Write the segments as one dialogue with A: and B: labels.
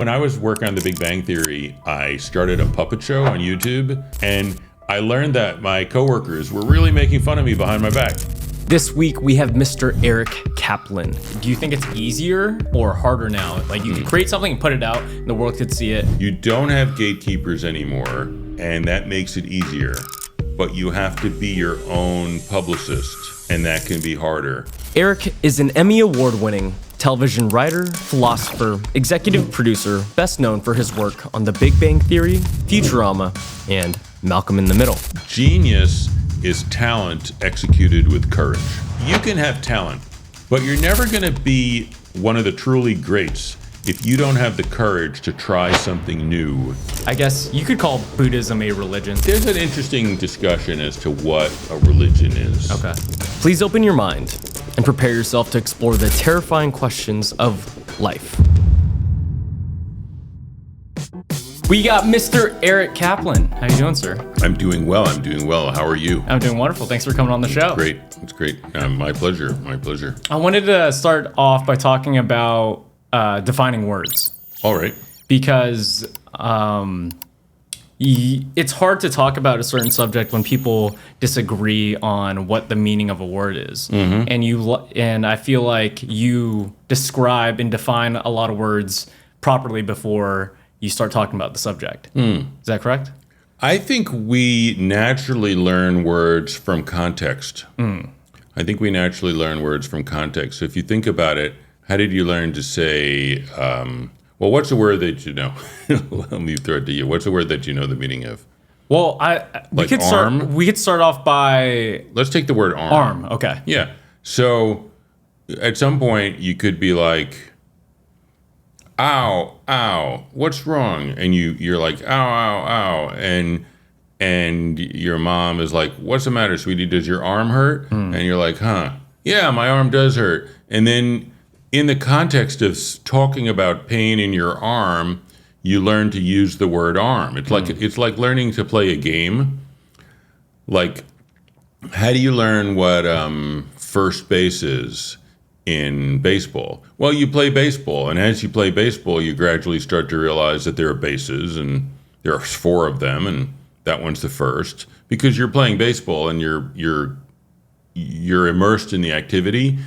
A: When I was working on The Big Bang Theory, I started a puppet show on YouTube, and I learned that my coworkers were really making fun of me behind my back.
B: This week, we have Mr. Eric Kaplan. Do you think it's easier or harder now? Like, you could create something and put it out, and the world could see it.
A: You don't have gatekeepers anymore, and that makes it easier. But you have to be your own publicist, and that can be harder.
B: Eric is an Emmy Award-winning television writer, philosopher, executive producer, best known for his work on The Big Bang Theory, Futurama, and Malcolm in the Middle.
A: Genius is talent executed with courage. You can have talent, but you're never going to be one of the truly greats if you don't have the courage to try something new.
B: I guess you could call Buddhism a religion.
A: There's an interesting discussion as to what a religion is.
B: Okay. Please open your mind and prepare yourself to explore the terrifying questions of life. We got Mr. Eric Kaplan. How you doing, sir?
A: I'm doing well. How are you?
B: I'm doing wonderful. Thanks for coming on the show.
A: Great. It's great. My pleasure.
B: I wanted to start off by talking about defining words.
A: All right.
B: Because it's hard to talk about a certain subject when people disagree on what the meaning of a word is. Mm-hmm. And I feel like you describe and define a lot of words properly before you start talking about the subject. Is that correct?
A: I think we naturally learn words from context. I think we naturally learn words from context. So if you think about it, how did you learn to say, well, what's a word that you know? Let me throw it to you. What's a word that you know the meaning of?
B: Well, we could start off by...
A: Let's take the word arm.
B: Okay.
A: Yeah. So at some point you could be like, ow, what's wrong? And you're like, ow. And your mom is like, what's the matter, sweetie? Does your arm hurt? And you're like, yeah, my arm does hurt. And then in the context of talking about pain in your arm, you learn to use the word arm. It's like learning to play a game. Like, how do you learn what first base is in baseball? Well, you play baseball, and as you play baseball, you gradually start to realize that there are bases, and there are 4 of them, and that one's the first, because you're playing baseball and you're immersed in the activity.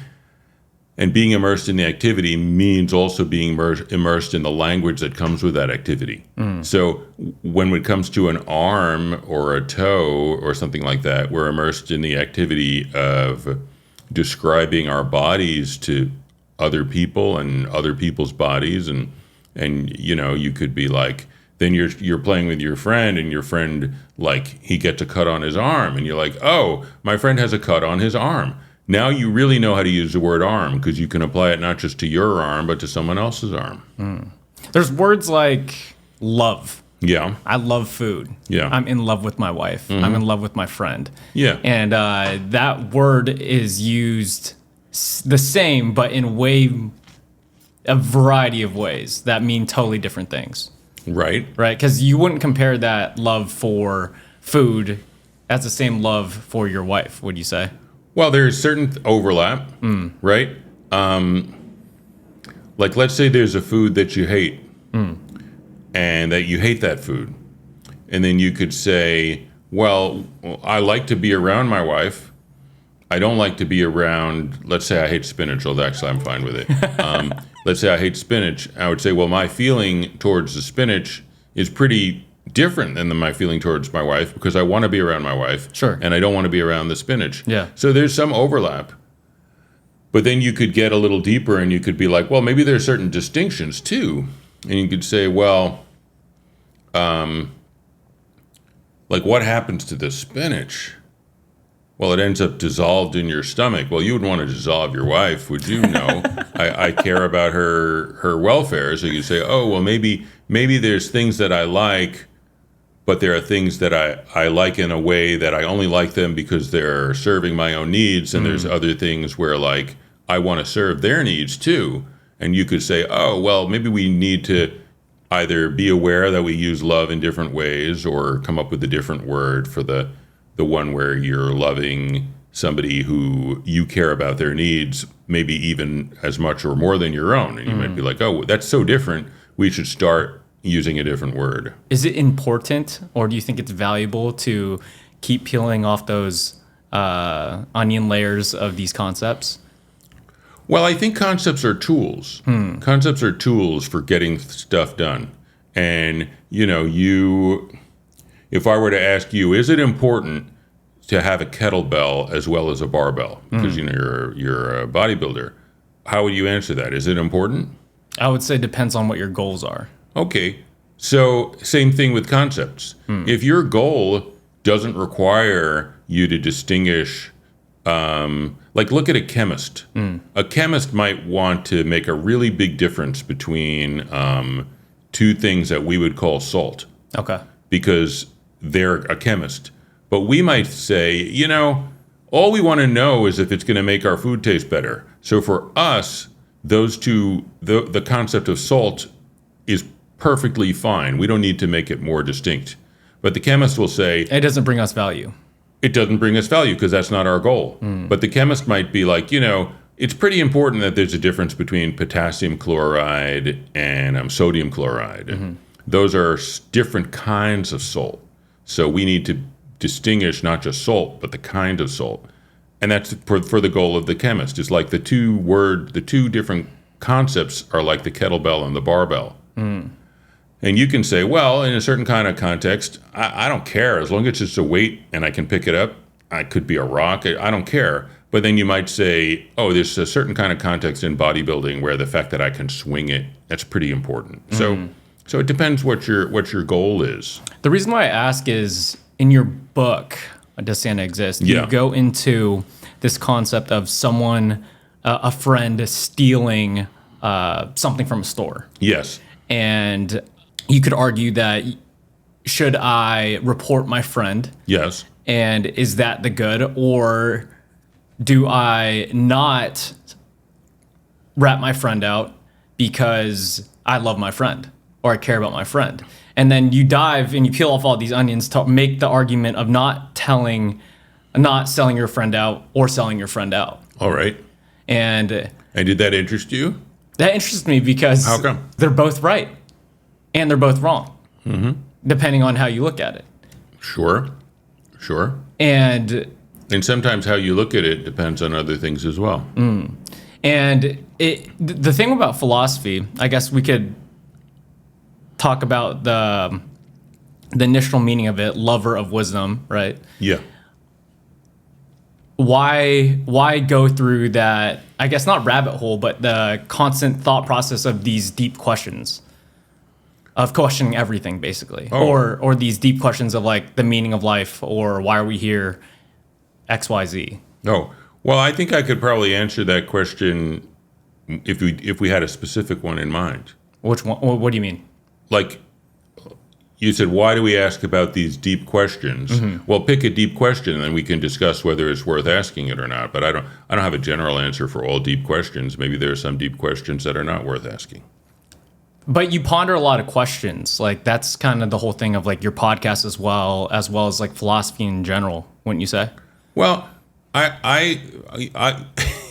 A: And being immersed in the activity means also being immersed in the language that comes with that activity. So when it comes to an arm or a toe or something like that, we're immersed in the activity of describing our bodies to other people and other people's bodies. And you know, you could be like, then you're playing with your friend, and your friend, like, he gets a cut on his arm, and you're like, oh, my friend has a cut on his arm. Now you really know how to use the word arm, because you can apply it not just to your arm, but to someone else's arm.
B: There's words like love.
A: Yeah.
B: I love food.
A: Yeah.
B: I'm in love with my wife. I'm in love with my friend.
A: Yeah.
B: And that word is used the same, but in a variety of ways that mean totally different things.
A: Right.
B: Right? Because you wouldn't compare that love for food as the same love for your wife, would you say?
A: Well, there's certain overlap, right? Like, let's say there's a food that you hate, and that you hate that food. And then you could say, well, I like to be around my wife. I don't like to be around, let's say I hate spinach. Well, actually, I'm fine with it. Let's say I hate spinach. I would say, well, my feeling towards the spinach is pretty different than my feeling towards my wife, because I want to be around my wife.
B: Sure.
A: And I don't want to be around the spinach.
B: Yeah.
A: So there's some overlap. But then you could get a little deeper, and you could be like, well, maybe there's certain distinctions too. And you could say, well, like, what happens to the spinach? Well, it ends up dissolved in your stomach. Well, you would want to dissolve your wife, would you? No. I care about her welfare. So you say, oh, well, maybe there's things that I like, but there are things that I like in a way that I only like them because they're serving my own needs. And there's other things where, like, I want to serve their needs too. And you could say, oh, well, maybe we need to either be aware that we use love in different ways, or come up with a different word for the one where you're loving somebody who you care about their needs, maybe even as much or more than your own. And you might be like, oh, that's so different. we should start using a different word.
B: Is it important, or do you think it's valuable to keep peeling off those onion layers of these concepts?
A: Well, I think concepts are tools. Concepts are tools for getting stuff done. And, if I were to ask you, is it important to have a kettlebell as well as a barbell? Because, you're a bodybuilder. How would you answer that? Is it important?
B: I would say depends on what your goals are.
A: Okay. So same thing with concepts. If your goal doesn't require you to distinguish, look at a chemist. A chemist might want to make a really big difference between two things that we would call salt.
B: Okay.
A: Because they're a chemist. But we might say, all we want to know is if it's going to make our food taste better. So for us, those two, the concept of salt is perfectly fine. We don't need to make it more distinct. But the chemist will say,
B: it doesn't bring us value.
A: It doesn't bring us value because that's not our goal. But the chemist might be like, it's pretty important that there's a difference between potassium chloride and sodium chloride. Those are different kinds of salt. So we need to distinguish not just salt, but the kind of salt. And that's for the goal of the chemist. It's like the two different concepts are like the kettlebell and the barbell. And you can say, well, in a certain kind of context, I don't care. As long as it's a weight and I can pick it up, I could be a rock. I don't care. But then you might say, oh, there's a certain kind of context in bodybuilding where the fact that I can swing it, that's pretty important. So it depends what your goal is.
B: The reason why I ask is in your book, Does Santa Exist? You go into this concept of someone, a friend stealing something from a store.
A: Yes.
B: And you could argue that should I report my friend?
A: Yes.
B: And is that the good? Or do I not rat my friend out because I love my friend or I care about my friend? And then you dive and you peel off all these onions to make the argument of not selling your friend out or selling your friend out.
A: All right.
B: And
A: did that interest you?
B: That interests me because
A: how come?
B: They're both right and they're both wrong, depending on how you look at it.
A: Sure. And sometimes how you look at it depends on other things as well.
B: And the thing about philosophy, I guess we could talk about the initial meaning of it, lover of wisdom, right?
A: Yeah.
B: Why go through that, I guess not rabbit hole, but the constant thought process of these deep questions, of questioning everything, basically. Or these deep questions of like the meaning of life or why are we here, XYZ.
A: Oh, well, I think I could probably answer that question if we had a specific one in mind.
B: Which one? What do you mean?
A: Like you said, why do we ask about these deep questions? Well, pick a deep question, and then we can discuss whether it's worth asking it or not. But I don't have a general answer for all deep questions. Maybe there are some deep questions that are not worth asking.
B: But you ponder a lot of questions. Like that's kind of the whole thing of like your podcast as well as like philosophy in general, wouldn't you say?
A: Well, I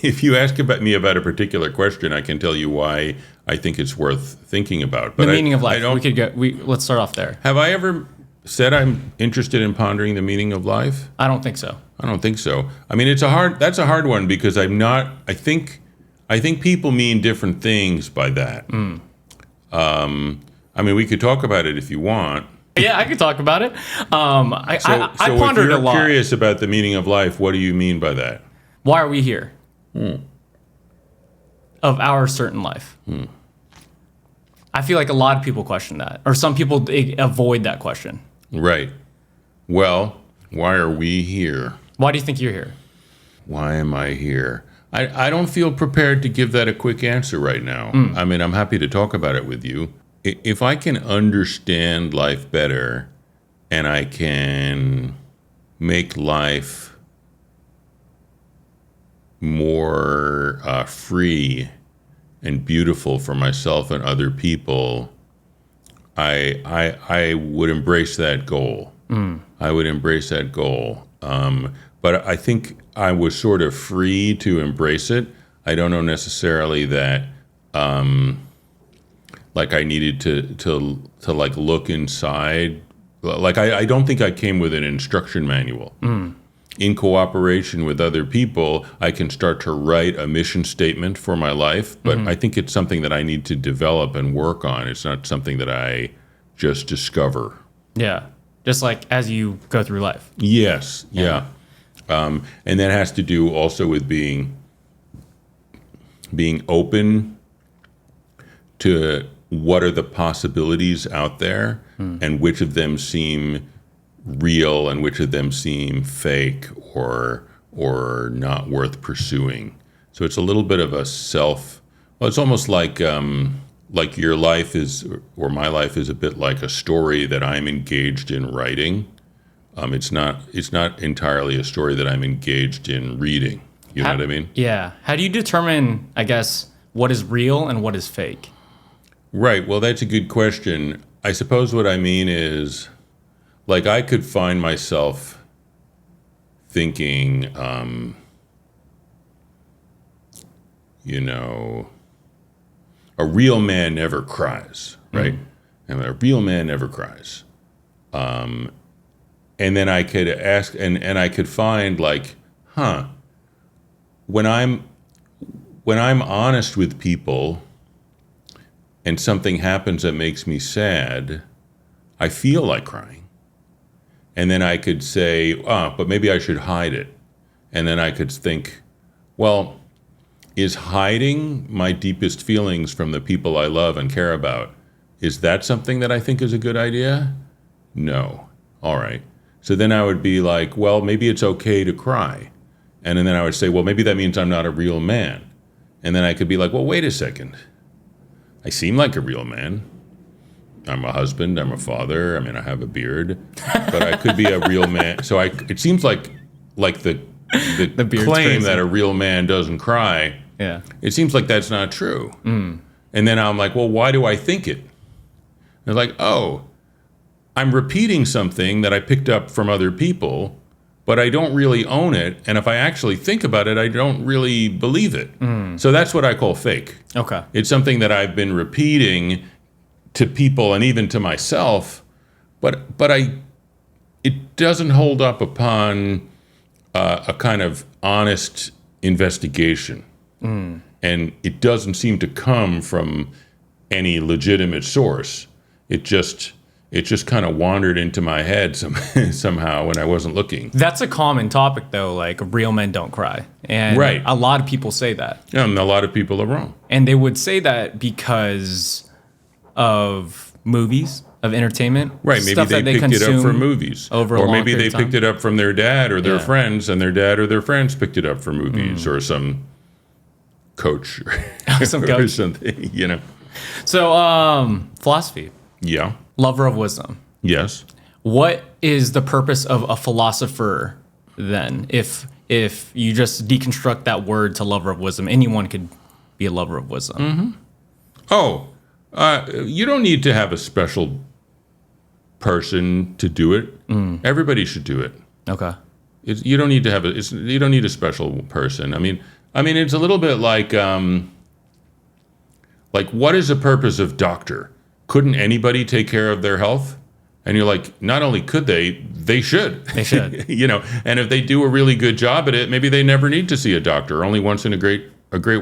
A: if you ask me about a particular question, I can tell you why I think it's worth thinking about. But
B: the meaning of life. Let's start off there.
A: Have I ever said I'm interested in pondering the meaning of life?
B: I don't think so.
A: I don't think so. I mean, that's a hard one because I'm not. I think people mean different things by that. I mean, we could talk about it if you want.
B: Yeah, I could talk about it. I pondered a lot.
A: If you're curious about the meaning of life, what do you mean by that?
B: Why are we here? Of our certain life. I feel like a lot of people question that, or some people avoid that question.
A: Right. Well, why are we here?
B: Why do you think you're here?
A: Why am I here? I don't feel prepared to give that a quick answer right now. I mean, I'm happy to talk about it with you. If I can understand life better and I can make life more free and beautiful for myself and other people, I would embrace that goal. I would embrace that goal. But I think I was sort of free to embrace it. I don't know necessarily that like I needed to like look inside. Like I don't think I came with an instruction manual. In cooperation with other people, I can start to write a mission statement for my life, but I think it's something that I need to develop and work on. It's not something that I just discover.
B: Yeah. Just like as you go through life.
A: Yes. Yeah. And that has to do also with being open to what are the possibilities out there and which of them seem real and which of them seem fake or not worth pursuing. So it's a little bit of a it's almost like your life is, or my life is a bit like a story that I'm engaged in writing. It's not entirely a story that I'm engaged in reading. You know what I mean?
B: Yeah. How do you determine, I guess, what is real and what is fake?
A: Right. Well, that's a good question. I suppose what I mean is, like, I could find myself thinking, a real man never cries, right? And a real man never cries. And then I could ask, and I could find, like, when I'm honest with people and something happens that makes me sad, I feel like crying. And then I could say, but maybe I should hide it. And then I could think, well, is hiding my deepest feelings from the people I love and care about, is that something that I think is a good idea? No. All right. So then I would be like, well, maybe it's okay to cry. And then I would say, well, maybe that means I'm not a real man. And then I could be like, well, wait a second. I seem like a real man. I'm a husband. I'm a father. I mean, I have a beard. But I could be a real man. So it seems like the claim
B: crazy.
A: that a real man doesn't cry, it seems like that's not true. And then I'm like, well, why do I think it? They're like, oh, I'm repeating something that I picked up from other people, but I don't really own it. And if I actually think about it, I don't really believe it. So that's what I call fake.
B: Okay.
A: It's something that I've been repeating to people and even to myself, but it doesn't hold up upon a kind of honest investigation. And it doesn't seem to come from any legitimate source. It just kind of wandered into my head somehow when I wasn't looking.
B: That's a common topic, though, like real men don't cry. And
A: Right.
B: a lot of people say that.
A: And a lot of people are wrong.
B: And they would say that because of movies, of entertainment.
A: Right, maybe
B: stuff
A: they
B: that
A: picked it up
B: consume
A: from movies.
B: over a
A: or
B: long
A: maybe they
B: period of
A: picked
B: time.
A: it up from their dad or their
B: Yeah.
A: friends, and their dad or their friends picked it up from movies or some coach
B: Some
A: or
B: coach.
A: something,
B: So, philosophy,
A: Yeah.
B: lover of wisdom.
A: Yes.
B: What is the purpose of a philosopher then? If you just deconstruct that word to lover of wisdom, anyone could be a lover of wisdom.
A: Oh, you don't need to have a special person to do it. Everybody should do it.
B: Okay.
A: You don't need to have you don't need a special person. I mean, it's a little bit like what is the purpose of doctor? Couldn't anybody take care of their health? And you're like, not only could they should.
B: They should.
A: And if they do a really good job at it, maybe they never need to see a doctor, only once in a great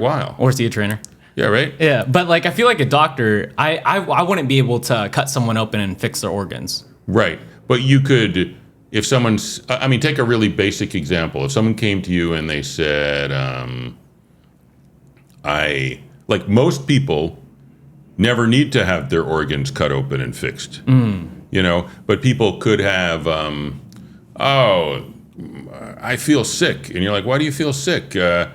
A: while.
B: Or see a trainer.
A: Yeah, right?
B: Yeah, but like I feel like a doctor, I wouldn't be able to cut someone open and fix their organs.
A: Right. But you could, if someone's, take a really basic example. If someone came to you and they said, most people never need to have their organs cut open and fixed, but people could have, I feel sick. And you're like, why do you feel sick? I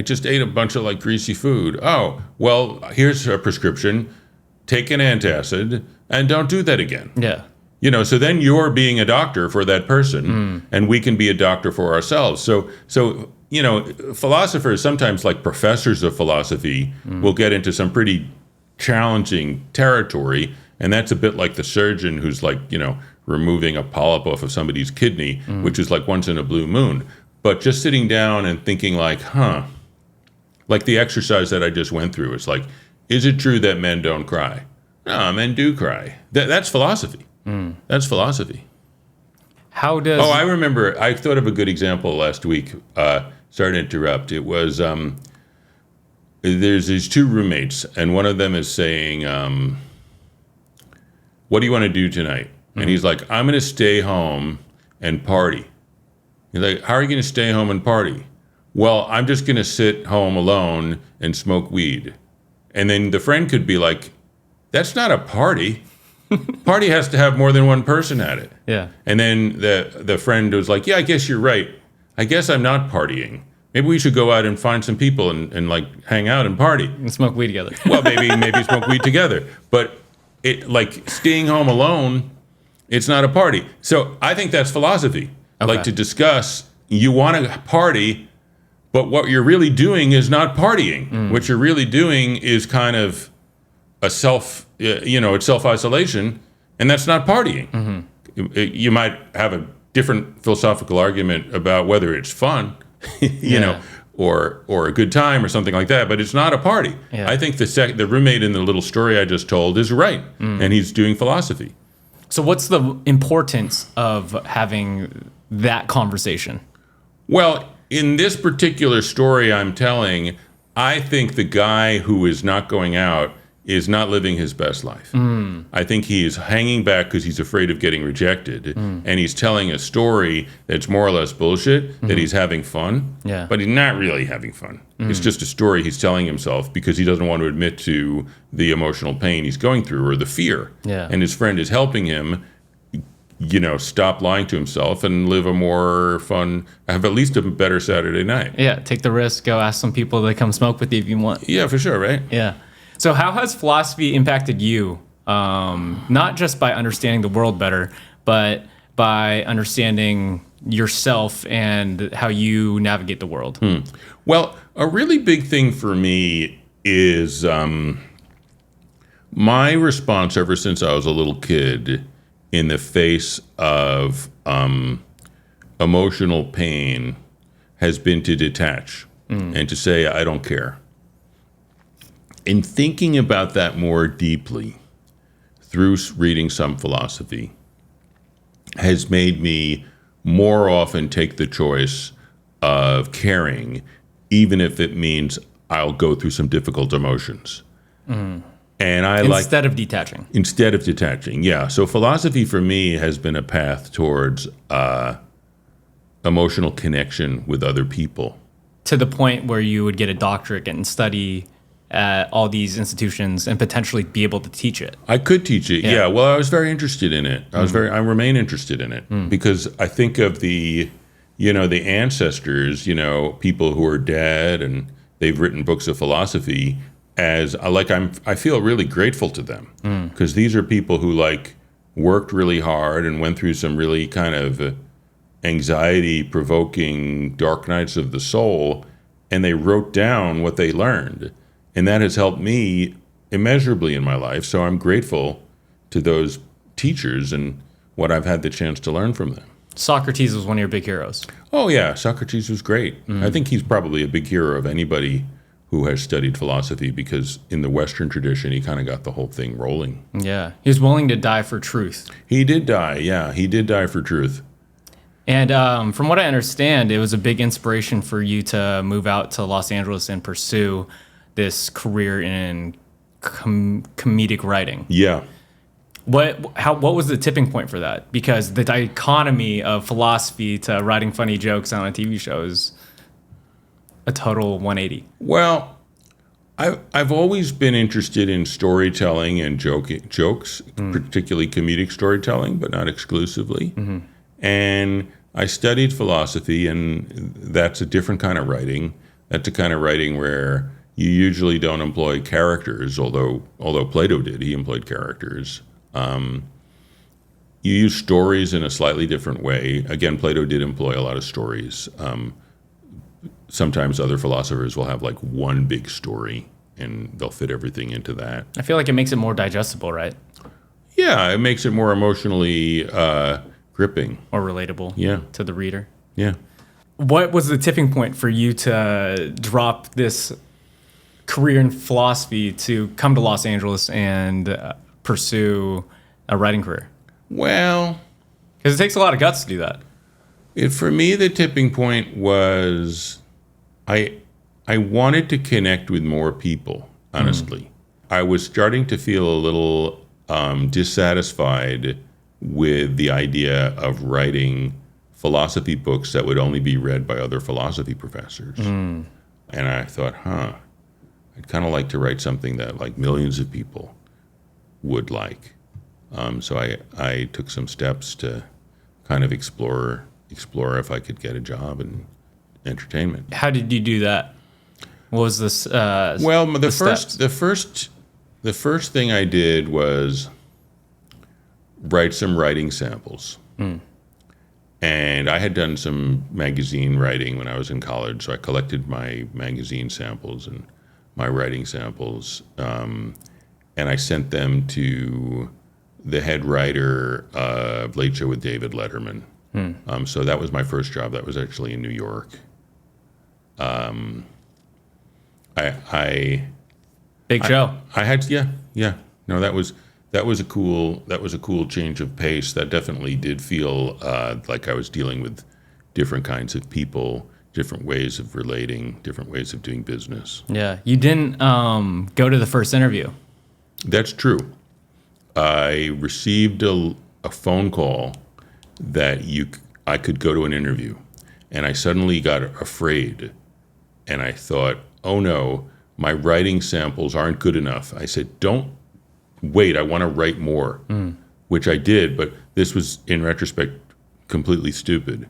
A: just ate a bunch of greasy food. Oh, well, here's a prescription. Take an antacid and don't do that again.
B: Yeah.
A: So then you're being a doctor for that person, and we can be a doctor for ourselves. So philosophers, sometimes like professors of philosophy, will get into some pretty challenging territory, and that's a bit like the surgeon who's removing a polyp off of somebody's kidney, which is like once in a blue moon. But just sitting down and thinking Like the exercise that I just went through. It's like, is it true that men don't cry? No, men do cry. That's philosophy. That's philosophy.
B: How does...
A: Oh, I remember. I thought of a good example last week. Sorry to interrupt. It was, there's these two roommates, and one of them is saying, what do you want to do tonight? And he's like, I'm going to stay home and party. He's like, how are you going to stay home and party? Well, I'm just going to sit home alone and smoke weed. And then the friend could be like, that's not a party. Party has to have more than one person at it.
B: Yeah.
A: And then the friend was like, yeah, I guess you're right. I guess I'm not partying. Maybe we should go out and find some people and like hang out and party.
B: And smoke weed together.
A: Well, maybe smoke weed together. But it like staying home alone, it's not a party. So I think that's philosophy.
B: Okay.
A: Like to discuss, you want to party, but what you're really doing is not partying. What you're really doing is kind of a it's self-isolation, and that's not partying. You might have a different philosophical argument about whether it's fun, you know, or a good time or something like that, but it's not a party.
B: Yeah.
A: I think the roommate in the little story I just told is right, and he's doing philosophy.
B: So what's the importance of having that conversation?
A: Well, in this particular story I'm telling, I think the guy who is not going out is not living his best life. I think he is hanging back because he's afraid of getting rejected, and he's telling a story that's more or less bullshit, that he's having fun, but he's not really having fun. It's just a story he's telling himself because he doesn't want to admit to the emotional pain he's going through or the fear. And his friend is helping him, stop lying to himself and live a more fun, have at least a better Saturday night.
B: Yeah, take the risk, go ask some people to come smoke with you if you want.
A: Yeah, for sure, right?
B: Yeah. So how has philosophy impacted you, not just by understanding the world better, but by understanding yourself and how you navigate the world?
A: Well, a really big thing for me is my response ever since I was a little kid in the face of emotional pain has been to detach and to say, I don't care. In thinking about that more deeply through reading some philosophy has made me more often take the choice of caring, even if it means I'll go through some difficult emotions. And
B: Instead of detaching.
A: Instead of detaching, yeah. So philosophy for me has been a path towards emotional connection with other people.
B: To the point where you would get a doctorate and study at all these institutions and potentially be able to teach it.
A: I could teach it, yeah. Well, I was very interested in it. I remain interested in it because I think of the ancestors, people who are dead and they've written books of philosophy as I feel really grateful to them because these are people who worked really hard and went through some really kind of anxiety-provoking dark nights of the soul, and they wrote down what they learned. And that has helped me immeasurably in my life. So I'm grateful to those teachers and what I've had the chance to learn from them.
B: Socrates was one of your big heroes.
A: Oh, yeah. Socrates was great. I think he's probably a big hero of anybody who has studied philosophy because in the Western tradition, he kind of got the whole thing rolling.
B: Yeah. He was willing to die for truth.
A: He did die. Yeah. He did die for truth.
B: And from what I understand, it was a big inspiration for you to move out to Los Angeles and pursue this career in comedic writing.
A: Yeah.
B: What was the tipping point for that? Because the dichotomy of philosophy to writing funny jokes on a TV show is a total 180.
A: Well, I've always been interested in storytelling and jokes, particularly comedic storytelling, but not exclusively. And I studied philosophy, and that's a different kind of writing. That's a kind of writing where you usually don't employ characters, although Plato did. He employed characters. You use stories in a slightly different way. Again, Plato did employ a lot of stories. Sometimes other philosophers will have one big story, and they'll fit everything into that.
B: I feel like it makes it more digestible, right?
A: Yeah, it makes it more emotionally gripping.
B: Or relatable to the reader.
A: Yeah.
B: What was the tipping point for you to drop this career in philosophy to come to Los Angeles and pursue a writing career?
A: Well,
B: Because it takes a lot of guts to do that.
A: for me, the tipping point was I wanted to connect with more people, honestly. I was starting to feel a little dissatisfied with the idea of writing philosophy books that would only be read by other philosophy professors. And I thought, I'd kind of like to write something that like millions of people would like. So I took some steps to kind of explore if I could get a job in entertainment.
B: How did you do that? What was this?
A: Well, the first thing I did was write some writing samples. And I had done some magazine writing when I was in college, so I collected my magazine samples and my writing samples, and I sent them to the head writer of Late Show with David Letterman. So that was my first job. That was actually in New York.
B: Big show.
A: I had, yeah. No, that was a cool change of pace. That definitely did feel like I was dealing with different kinds of people, different ways of relating, different ways of doing business.
B: Yeah. You didn't go to the first interview.
A: That's true. I received a phone call that I could go to an interview, and I suddenly got afraid, and I thought, oh no, my writing samples aren't good enough. I said, don't wait, I want to write more, which I did, but this was, in retrospect, completely stupid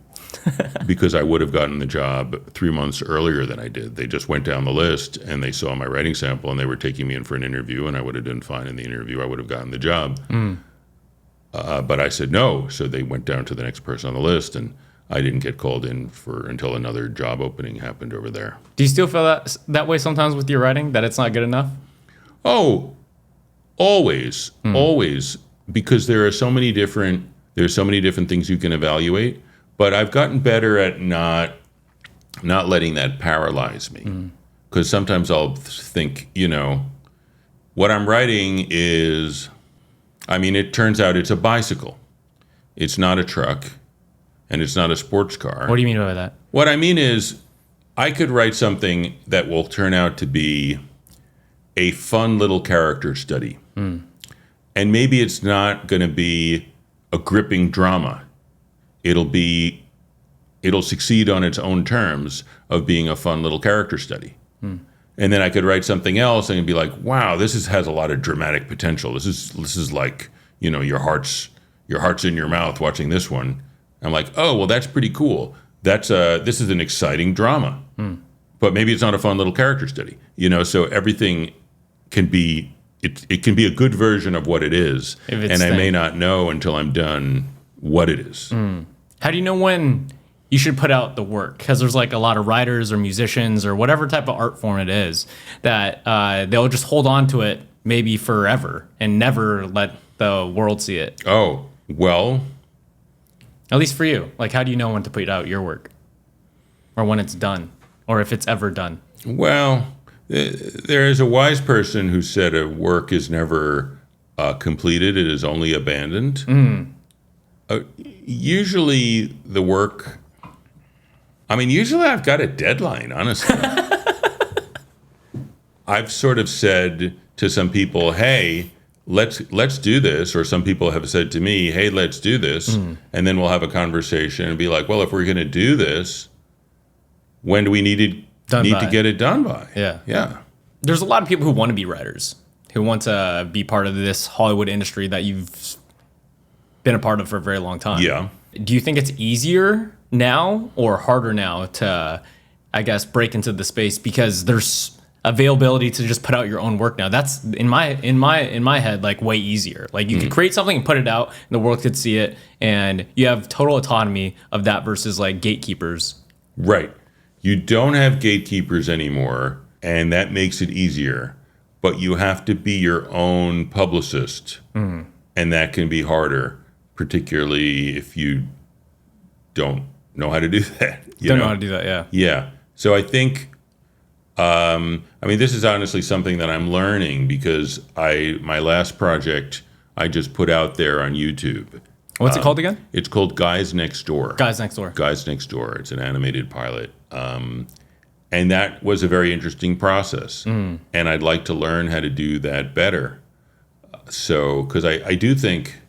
A: because I would have gotten the job 3 months earlier than I did. They just went down the list and they saw my writing sample and they were taking me in for an interview, and I would have done fine in the interview. I would have gotten the job. But I said no, so they went down to the next person on the list, and I didn't get called in until another job opening happened over there.
B: Do you still feel that way sometimes with your writing, that it's not good enough?
A: Oh, always, because there's so many different things you can evaluate. But I've gotten better at not letting that paralyze me. Because sometimes I'll think, what I'm writing is, it turns out it's a bicycle. It's not a truck, and it's not a sports car.
B: What do you mean by that?
A: What I mean is, I could write something that will turn out to be a fun little character study. And maybe it's not going to be a gripping drama. It'll succeed on its own terms of being a fun little character study. And then I could write something else and be like, wow, this has a lot of dramatic potential. This is like, your heart's in your mouth watching this one. I'm like, oh, well, that's pretty cool. This is an exciting drama. But maybe it's not a fun little character study. So everything can be, it can be a good version of what it is. And I may not know until I'm done what it is.
B: How do you know when you should put out the work? Because there's like a lot of writers or musicians or whatever type of art form it is that they'll just hold on to it maybe forever and never let the world see it.
A: Oh, well.
B: At least for you. Like, how do you know when to put out your work? Or when it's done? Or if it's ever done?
A: Well, there is a wise person who said a work is never completed, it is only abandoned. Usually the work, usually I've got a deadline, honestly. I've sort of said to some people, hey, let's do this, or some people have said to me, hey, let's do this, and then we'll have a conversation and be like, well, if we're going to do this, when do we need to get it done by?
B: Yeah. There's a lot of people who want to be writers, who want to be part of this Hollywood industry that you've been a part of for a very long time.
A: Yeah.
B: Do you think it's easier now or harder now to, I guess, break into the space because there's availability to just put out your own work now? That's in my head like way easier. Like you could create something and put it out and the world could see it, and you have total autonomy of that versus like gatekeepers.
A: Right. You don't have gatekeepers anymore, and that makes it easier. But you have to be your own publicist, and that can be harder, particularly if you don't know how to do that.
B: Don't know how to do that, yeah.
A: Yeah. So I think I mean, this is honestly something that I'm learning because my last project I just put out there on YouTube.
B: What's it called again?
A: It's called Guys Next Door.
B: Guys Next Door.
A: Guys Next Door. It's an animated pilot. And that was a very interesting process. And I'd like to learn how to do that better. So, because I do think...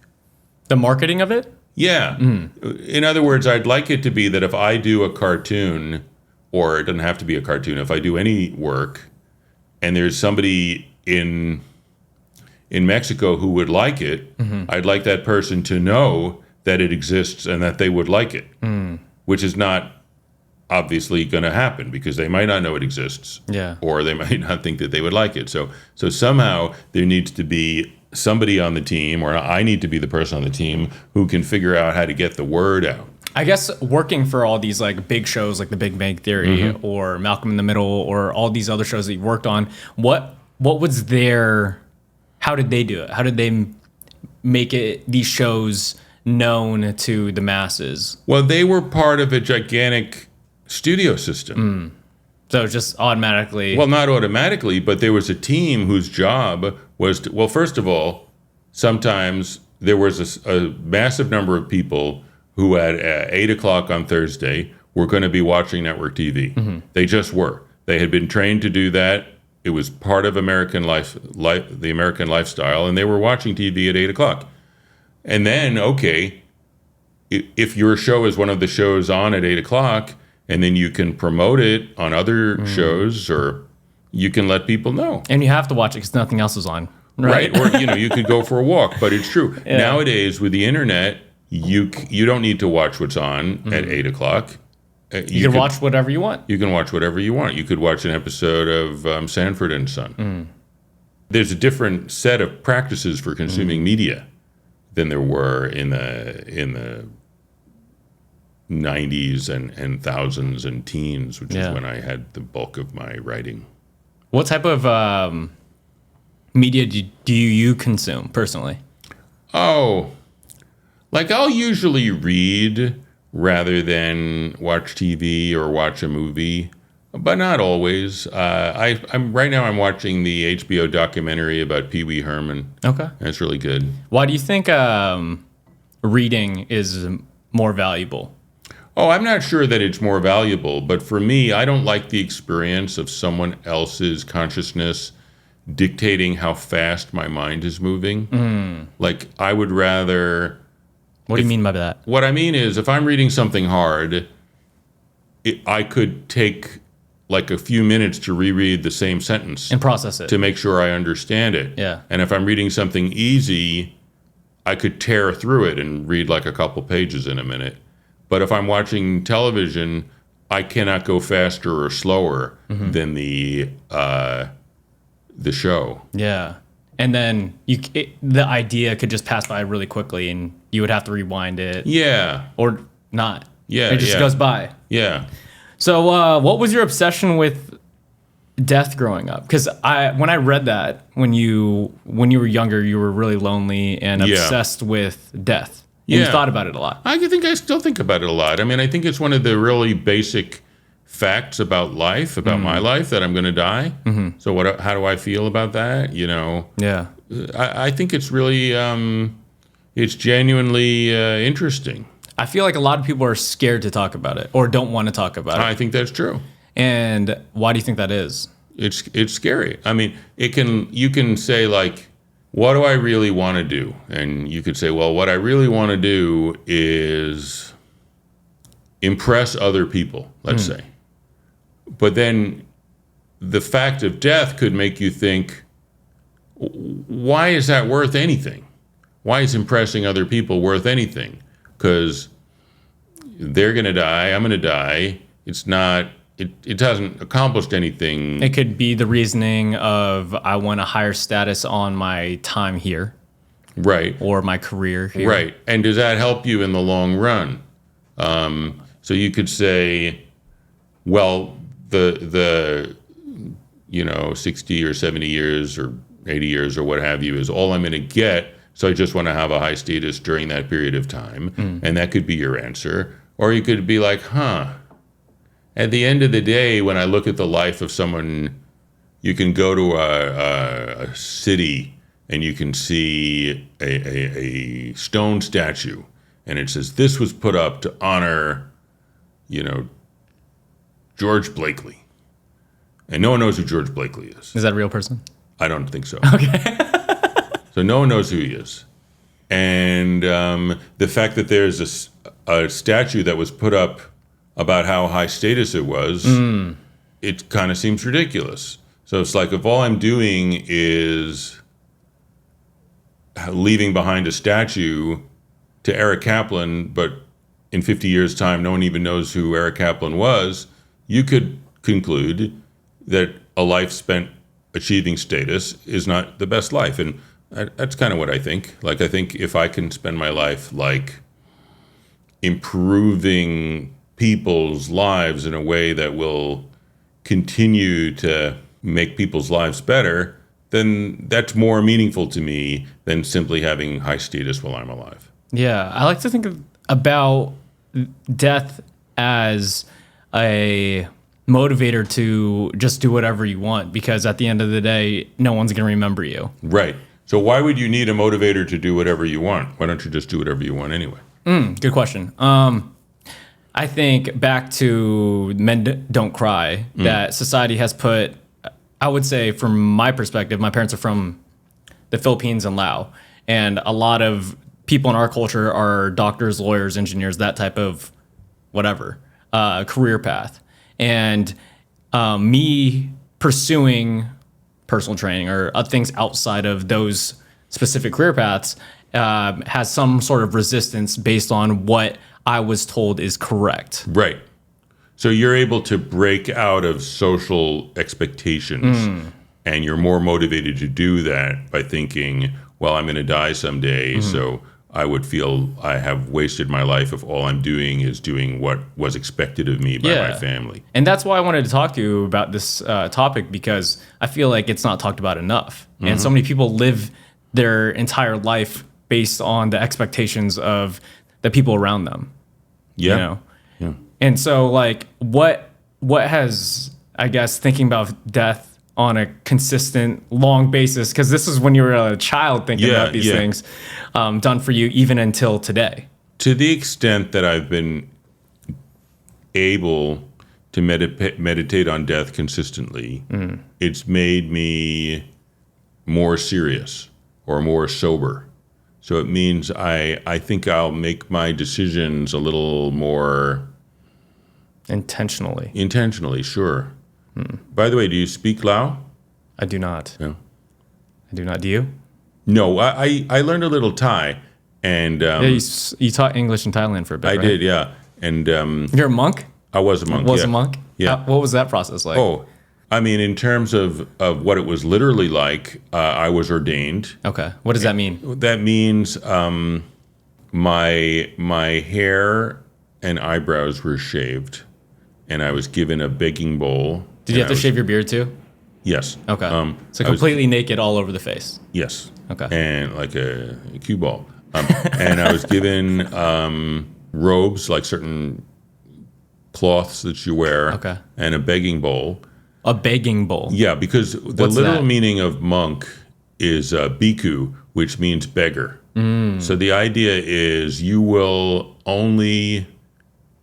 B: The marketing of it?
A: Yeah. In other words, I'd like it to be that if I do a cartoon, or it doesn't have to be a cartoon, if I do any work, and there's somebody in Mexico who would like it, I'd like that person to know that it exists and that they would like it, which is not obviously going to happen because they might not know it exists, or they might not think that they would like it. So somehow there needs to be somebody on the team, or I need to be the person on the team who can figure out how to get the word out.
B: I guess working for all these like big shows like The Big Bang Theory or Malcolm in the Middle or all these other shows that you worked on, what was how did they do it? How did they make these shows known to the masses?
A: Well, they were part of a gigantic studio system.
B: So just automatically...
A: Well, not automatically, but there was a team whose job was to... Well, first of all, sometimes there was a massive number of people who at 8 o'clock on Thursday were going to be watching network TV. They just were. They had been trained to do that. It was part of American life, the American lifestyle, and they were watching TV at 8 o'clock. And then, okay, if your show is one of the shows on at 8 o'clock, and then you can promote it on other shows, or you can let people know.
B: And you have to watch it because nothing else is on.
A: Right. Or, you could go for a walk, but it's true. Yeah. Nowadays, with the internet, you don't need to watch what's on at 8 o'clock.
B: You can watch whatever you want.
A: You can watch whatever you want. You could watch an episode of Sanford and Son. There's a different set of practices for consuming media than there were in the 90s and thousands and teens, which is when I had the bulk of my writing.
B: What type of media do you consume personally?
A: Oh, like I'll usually read rather than watch TV or watch a movie, but not always. I'm right now I'm watching the HBO documentary about Pee Wee Herman.
B: Okay.
A: And it's really good.
B: Why do you think reading is more valuable?
A: Oh, I'm not sure that it's more valuable, but for me, I don't like the experience of someone else's consciousness dictating how fast my mind is moving. Like, I would rather...
B: What do you mean by that?
A: What I mean is, if I'm reading something hard, I could take like a few minutes to reread the same sentence.
B: And process it.
A: To make sure I understand it.
B: Yeah.
A: And if I'm reading something easy, I could tear through it and read like a couple pages in a minute. But if I'm watching television, I cannot go faster or slower than the show.
B: Yeah. And then the idea could just pass by really quickly and you would have to rewind it.
A: Yeah.
B: Or not.
A: Yeah.
B: It just goes by.
A: Yeah.
B: So what was your obsession with death growing up? Because when I read that, when you were younger, you were really lonely and obsessed with death. And you thought about it a lot.
A: I think I still think about it a lot. I mean, I think it's one of the really basic facts about life, about my life, that I'm going to die. So how do I feel about that?
B: Yeah.
A: I think it's really, it's genuinely interesting.
B: I feel like a lot of people are scared to talk about it or don't want to talk about it.
A: I think that's true.
B: And why do you think that is?
A: It's scary. I mean, you can say like, what do I really want to do? And you could say, well, what I really want to do is impress other people, let's say. But then the fact of death could make you think, why is that worth anything? Why is impressing other people worth anything? Because they're going to die, I'm going to die. It hasn't accomplished anything.
B: It could be the reasoning of I want a higher status on my time here.
A: Right.
B: Or my career here.
A: Right. And does that help you in the long run? So you could say, well, the 60 or 70 years or 80 years or what have you is all I'm going to get. So I just want to have a high status during that period of time. And that could be your answer. Or you could be like, at the end of the day, when I look at the life of someone, you can go to a city and you can see a stone statue, and it says this was put up to honor, George Blakely, and no one knows who George Blakely is.
B: Is that a real person?
A: I don't think so.
B: Okay.
A: So no one knows who he is, and the fact that there's a statue that was put up about how high status it was, it kind of seems ridiculous. So it's like, if all I'm doing is leaving behind a statue to Eric Kaplan, but in 50 years' time, no one even knows who Eric Kaplan was, you could conclude that a life spent achieving status is not the best life. And that's kind of what I think. Like, I think if I can spend my life, like, improving people's lives in a way that will continue to make people's lives better, then that's more meaningful to me than simply having high status while I'm alive.
B: Yeah, I like to think about death as a motivator to just do whatever you want, because at the end of the day, no one's going to remember you.
A: Right. So why would you need a motivator to do whatever you want? Why don't you just do whatever you want anyway?
B: Good question. I think back to Men Don't Cry, that society has put, I would say from my perspective, my parents are from the Philippines and Laos, and a lot of people in our culture are doctors, lawyers, engineers, that type of whatever career path. And me pursuing personal training or things outside of those specific career paths has some sort of resistance based on what I was told is correct.
A: Right. So you're able to break out of social expectations, and you're more motivated to do that by thinking, well, I'm going to die someday, so I would feel I have wasted my life if all I'm doing is doing what was expected of me by my family.
B: And that's why I wanted to talk to you about this topic, because I feel like it's not talked about enough. And so many people live their entire life based on the expectations of the people around them.
A: Yeah.
B: You know? Yeah. And so, like, what has, I guess, thinking about death on a consistent, long basis, because this is when you were a child thinking about these things, done for you even until today?
A: To the extent that I've been able to meditate on death consistently, it's made me more serious or more sober. So it means I think I'll make my decisions a little more... Intentionally, sure. By the way, do you speak Lao?
B: I do not.
A: No.
B: I do not. Do you?
A: No, I learned a little Thai, and
B: you taught English in Thailand for a bit.
A: I
B: right?
A: did, yeah. And
B: you're a monk?
A: I was a monk.
B: Was a monk?
A: Yeah.
B: What was that process like?
A: Oh, I mean, in terms of what it was literally like, I was ordained.
B: Okay. What does that mean?
A: That means my hair and eyebrows were shaved, and I was given a begging bowl.
B: Did you have to shave your beard too?
A: Yes.
B: Okay. So completely naked all over the face.
A: Yes.
B: Okay.
A: And like a cue ball. And I was given robes, like certain cloths that you wear.
B: Okay.
A: And a begging bowl.
B: A begging bowl?
A: Yeah, because the literal meaning of monk is bhikkhu, which means beggar. So the idea is you will only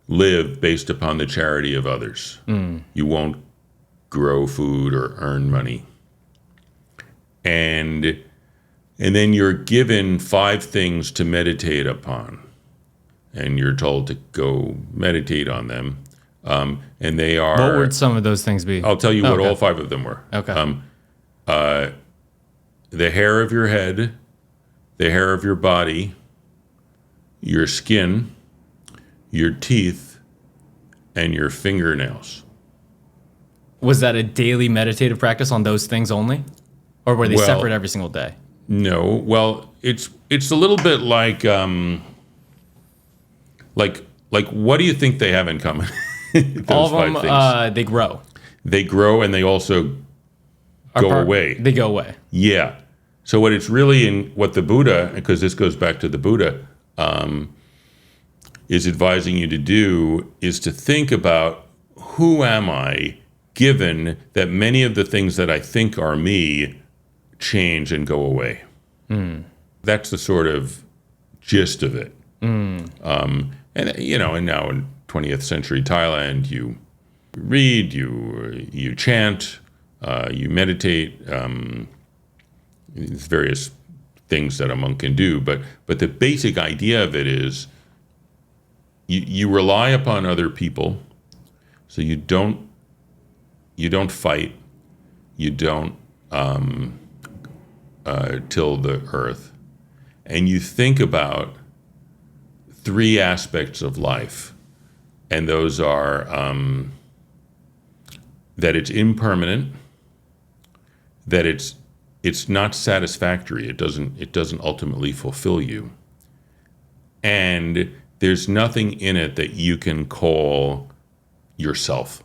A: live based upon the charity of others. You won't grow food or earn money. And then you're given 5 things to meditate upon. And you're told to go meditate on them. And they are...
B: What would some of those things be?
A: I'll tell you what all 5 of them were.
B: Okay.
A: The hair of your head, the hair of your body, your skin, your teeth, and your fingernails.
B: Was that a daily meditative practice on those things only? Or were they separate every single day?
A: No. Well, it's a little bit like what do you think they have in common?
B: All of them, they grow.
A: They grow, and they also go away.
B: They go away.
A: Yeah. So what it's really in what the Buddha, because this goes back to the Buddha, is advising you to do is to think about who am I, given that many of the things that I think are me change and go away? That's the sort of gist of it. And now in 20th century Thailand, you read, you chant, you meditate. There's various things that a monk can do, but the basic idea of it is you rely upon other people, so you don't fight, you don't till the earth, and you think about three aspects of life, and those are that it's impermanent, that it's not satisfactory, it doesn't ultimately fulfill you, and there's nothing in it that you can call yourself.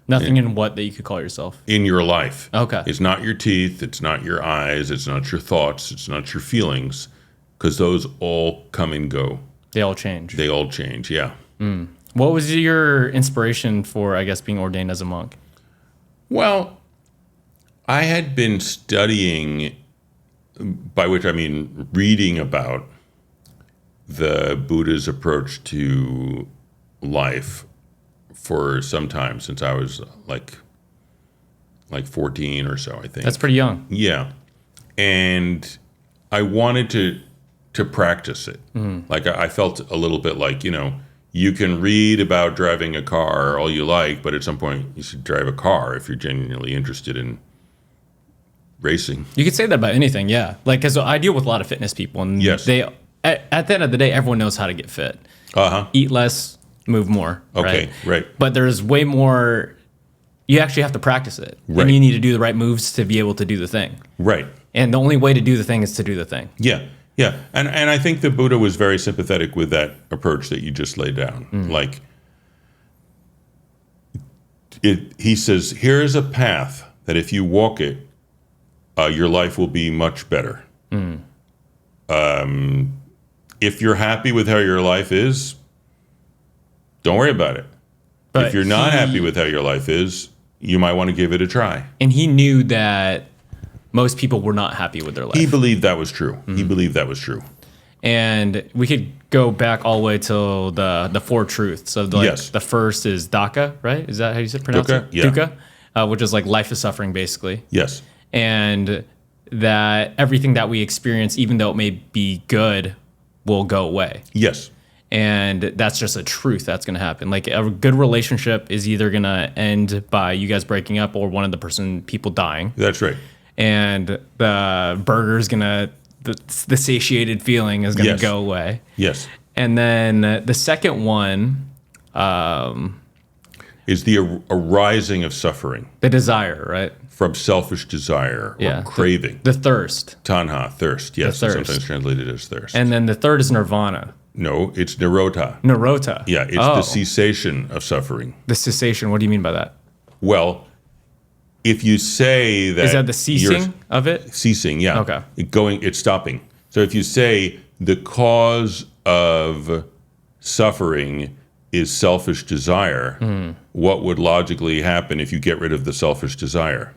B: Nothing in what that you could call yourself?
A: In your life.
B: Okay.
A: It's not your teeth, it's not your eyes, it's not your thoughts, it's not your feelings, because those all come and go.
B: They all change.
A: They all change, yeah.
B: What was your inspiration for, I guess, being ordained as a monk?
A: Well, I had been studying, by which I mean reading about the Buddha's approach to life for some time, since I was like 14 or so, I think.
B: That's pretty young.
A: Yeah. And I wanted to practice it. Like I felt a little bit like, you can read about driving a car all you like, but at some point you should drive a car if you're genuinely interested in racing.
B: You could say that about anything, yeah. Like, because I deal with a lot of fitness people, and
A: Yes.
B: they, at the end of the day, everyone knows how to get fit. Eat less, move more.
A: Okay, right.
B: But there's way more. You actually have to practice it,
A: Right.
B: and you need to do the right moves to be able to do the thing.
A: Right.
B: And the only way to do the thing is to do the thing.
A: Yeah. Yeah. And I think the Buddha was very sympathetic with that approach that you just laid down. Like, he says, here is a path that if you walk it, your life will be much better. If you're happy with how your life is, don't worry about it.
B: But
A: if you're not happy with how your life is, you might want to give it a try.
B: And he knew that most people were not happy with their life.
A: He believed that was true. He believed that was true.
B: And we could go back all the way to the four truths. So
A: Yes.
B: the first is Dukkha, right? Is that how you pronounce
A: Dukkha,
B: it?
A: yeah.
B: Dukkha, which is like life is suffering, basically.
A: Yes.
B: And that everything that we experience, even though it may be good, will go away.
A: Yes.
B: And that's just a truth that's going to happen. Like, a good relationship is either going to end by you guys breaking up or one of the people dying.
A: That's right.
B: And the burger's going to, the satiated feeling is going to
A: Yes.
B: go away.
A: Yes.
B: And then the second one,
A: Is the arising of suffering
B: the desire, right?
A: from selfish desire or craving.
B: The thirst.
A: Tanha, thirst. Yes,
B: The
A: it's
B: thirst.
A: sometimes translated as thirst.
B: And then the third is nirvana.
A: No, it's nirota.
B: Nirota.
A: Yeah, it's the cessation of suffering.
B: The cessation. What do you mean by that?
A: Well, if you say that...
B: Is that the ceasing of it?
A: Ceasing, yeah.
B: Okay.
A: It's stopping. So if you say the cause of suffering is selfish desire, what would logically happen if you get rid of the selfish desire?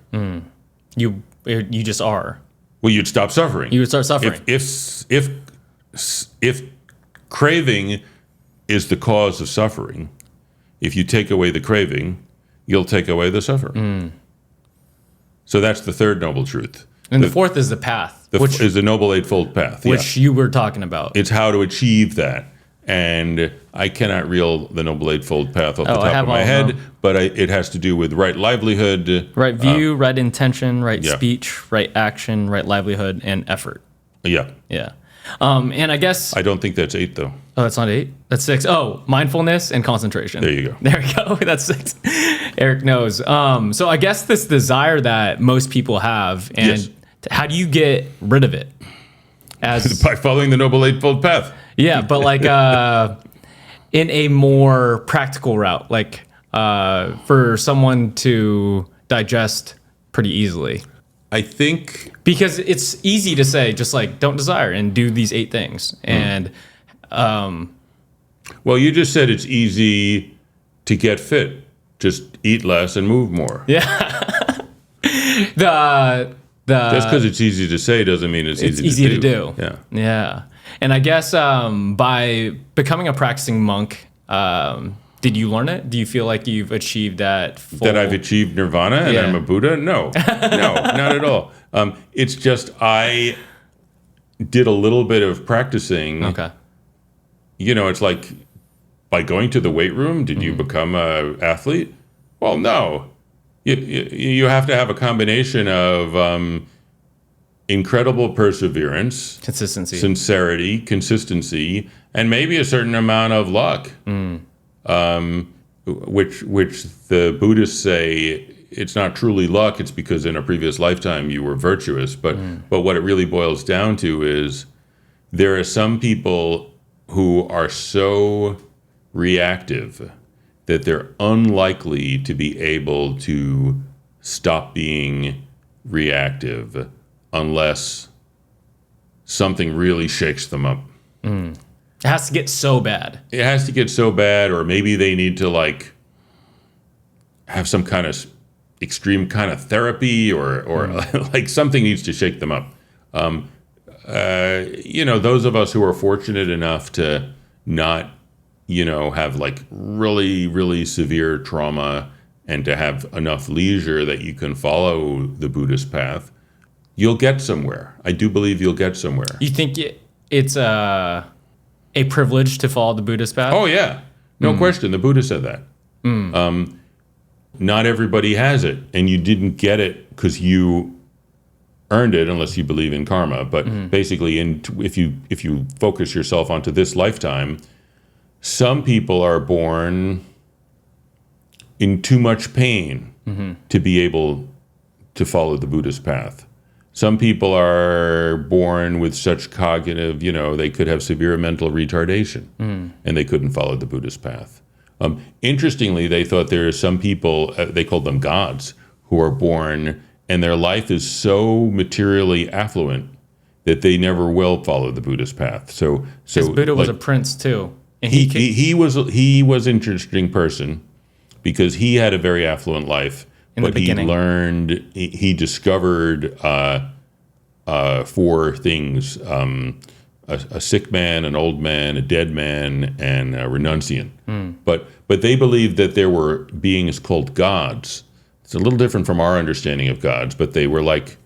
B: You just are.
A: Well, you'd stop suffering.
B: You would start suffering.
A: If craving is the cause of suffering, if you take away the craving, you'll take away the suffering. So that's the third noble truth.
B: And the fourth is the path,
A: which is the Noble Eightfold Path.
B: which you were talking about.
A: It's how to achieve that. And I cannot reel the Noble Eightfold Path off the top of my head, but it has to do with right livelihood.
B: Right view, right intention, right
A: yeah.
B: speech, right action, right livelihood, and effort.
A: Yeah.
B: Yeah. And I guess...
A: I don't think that's 8, though.
B: Oh, that's not 8? That's 6. Oh, mindfulness and concentration.
A: There you go.
B: There we go. That's 6. Eric knows. So I guess this desire that most people have, and
A: Yes.
B: how do you get rid of it?
A: By following the Noble Eightfold Path.
B: Yeah, but like in a more practical route, like for someone to digest pretty easily.
A: I think...
B: Because it's easy to say, just like, don't desire and do these 8 things. And
A: Well, you just said it's easy to get fit. Just eat less and move more.
B: Yeah. the
A: Just because it's easy to say doesn't mean it's easy to do.
B: Yeah. Yeah. And I guess by becoming a practicing monk, did you learn it? Do you feel like you've achieved that
A: that I've achieved nirvana and I'm a Buddha? No, not at all. It's just I did a little bit of practicing.
B: Okay.
A: It's like by going to the weight room, did you become an athlete? Well, no. You have to have a combination of incredible perseverance,
B: consistency,
A: sincerity, consistency, and maybe a certain amount of luck. Which the Buddhists say it's not truly luck, it's because in a previous lifetime you were virtuous. But what it really boils down to is there are some people who are so reactive that they're unlikely to be able to stop being reactive unless something really shakes them up.
B: It has to get so bad.
A: It has to get so bad, or maybe they need to like have some kind of extreme kind of therapy, or like something needs to shake them up. Those of us who are fortunate enough to not, have like really, really severe trauma and to have enough leisure that you can follow the Buddhist path, you'll get somewhere. I do believe you'll get somewhere.
B: You think it's a privilege to follow the Buddhist path?
A: Oh, yeah. No question. The Buddha said that. Not everybody has it, and you didn't get it because you earned it unless you believe in karma. But basically, if you focus yourself onto this lifetime, some people are born in too much pain to be able to follow the Buddhist path. Some people are born with such cognitive, they could have severe mental retardation, and they couldn't follow the Buddhist path. Interestingly, they thought there are some people, they called them gods, who are born and their life is so materially affluent that they never will follow the Buddhist path. So
B: Buddha was a prince too. And
A: he was an interesting person because he had a very affluent life, but he discovered four things: a sick man, an old man, a dead man, and a renunciant. But they believed that there were beings called gods. It's a little different from our understanding of gods, but they were like